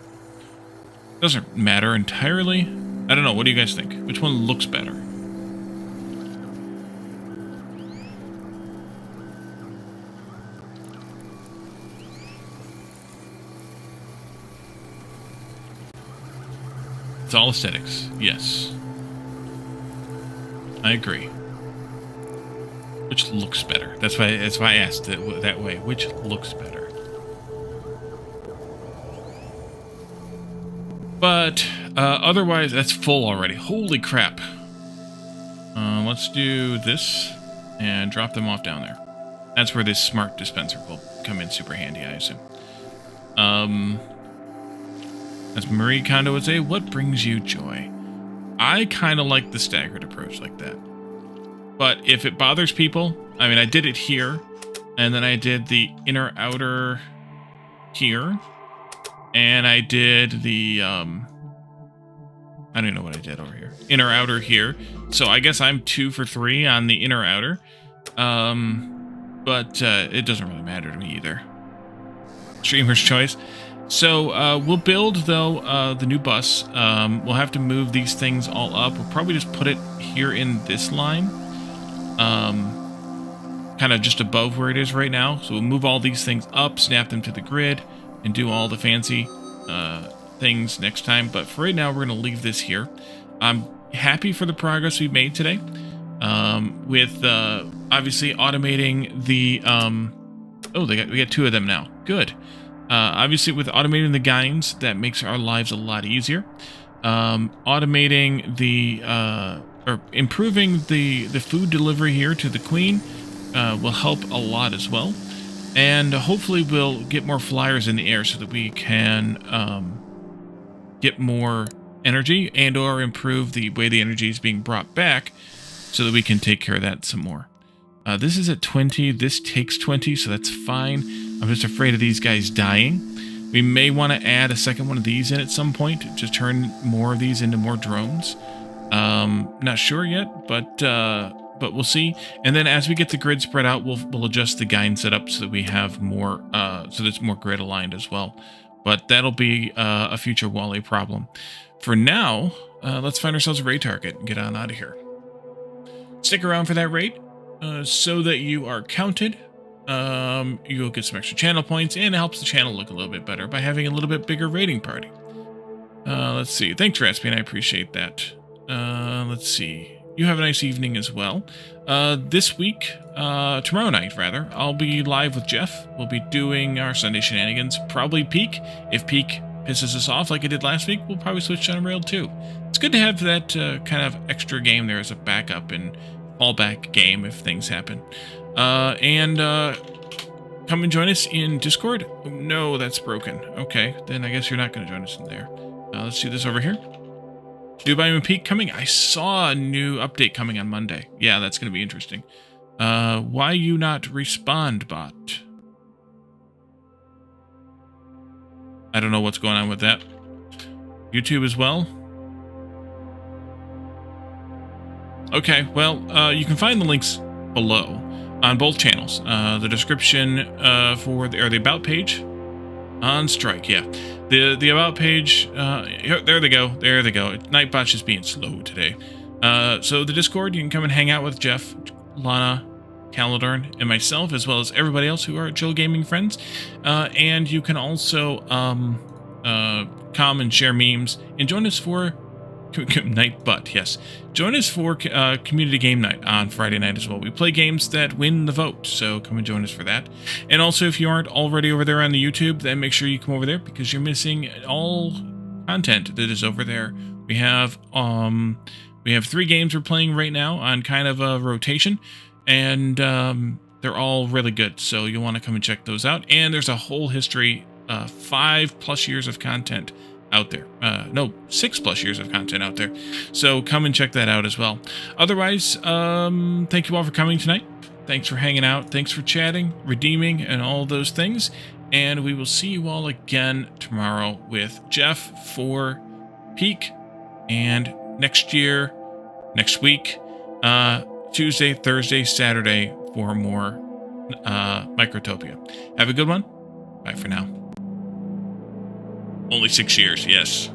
Doesn't matter entirely. I don't know. What do you guys think? Which one looks better? It's all aesthetics. Yes. I agree. Which looks better? That's why I asked it that way. Which looks better? But otherwise, that's full already. Holy crap. Let's do this and drop them off down there. That's where this smart dispenser will come in super handy, I assume. As Marie Kondo would say, what brings you joy? I kind of like the staggered approach like that. But if it bothers people, I mean, I did it here, and then I did the inner-outer here, and I did the, I don't even know what I did over here. Inner-outer here. So I guess I'm 2 for 3 on the inner-outer. But it doesn't really matter to me either. Streamer's choice. So we'll build, though, the new bus. We'll have to move these things all up. We'll probably just put it here in this line. Kind of just above where it is right now. So we'll move all these things up, snap them to the grid, and do all the fancy things next time. But for right now, we're going to leave this here. I'm happy for the progress we've made today. With obviously automating the... oh, we got 2 of them now. Good. Obviously, with automating the Gynes, that makes our lives a lot easier. Automating the... or improving the food delivery here to the Queen will help a lot as well. And hopefully we'll get more flyers in the air so that we can get more energy and or improve the way the energy is being brought back so that we can take care of that some more. This is at 20. This takes 20, so that's fine. I'm just afraid of these guys dying. We may want to add a second one of these in at some point to turn more of these into more drones. Not sure yet, but but we'll see. And then as we get the grid spread out, we'll adjust the Gyne setup so that we have more, so that's more grid aligned as well. But that'll be a future Wally problem. For now, let's find ourselves a raid target and get on out of here. Stick around for that raid so that you are counted. You'll get some extra channel points, and it helps the channel look a little bit better by having a little bit bigger raiding party. Let's see. Thanks, Raspian. I appreciate that. Let's see. You have a nice evening as well. This week, tomorrow night, rather, I'll be live with Jeff. We'll be doing our Sunday shenanigans, probably Peak. If Peak pisses us off like it did last week, we'll probably switch on Rail 2. It's good to have that kind of extra game there as a backup and fallback game if things happen. And come and join us in Discord. Oh, no, that's broken. Okay, then I guess you're not going to join us in there. Let's do this over here. Dubai and Peak coming. I saw a new update coming on Monday. Yeah, that's going to be interesting. Why you not respond, bot? I don't know what's going on with that. YouTube as well. Okay, well, you can find the links below on both channels. The description for the About page on strike, yeah. The About page, there they go. There they go. Nightbot's just being slow today. So the Discord, you can come and hang out with Jeff, Lana, Calidorn, and myself, as well as everybody else who are Chill Gaming friends. And you can also come and share memes and join us for Nightbot, yes. Join us for community game night on Friday night as well. We play games that win the vote, so come and join us for that. And also, if you aren't already over there on the YouTube, then make sure you come over there because you're missing all content that is over there. We have 3 games we're playing right now on kind of a rotation, and they're all really good. So you'll want to come and check those out. And there's a whole history, 5+ years of content out there. No, 6+ years of content out there. So come and check that out as well. Otherwise, thank you all for coming tonight. Thanks for hanging out. Thanks for chatting, redeeming, and all those things. And we will see you all again tomorrow with Jeff for Peak, and next week, Tuesday, Thursday, Saturday for more Microtopia. Have a good one. Bye for now. Only 6 years, yes.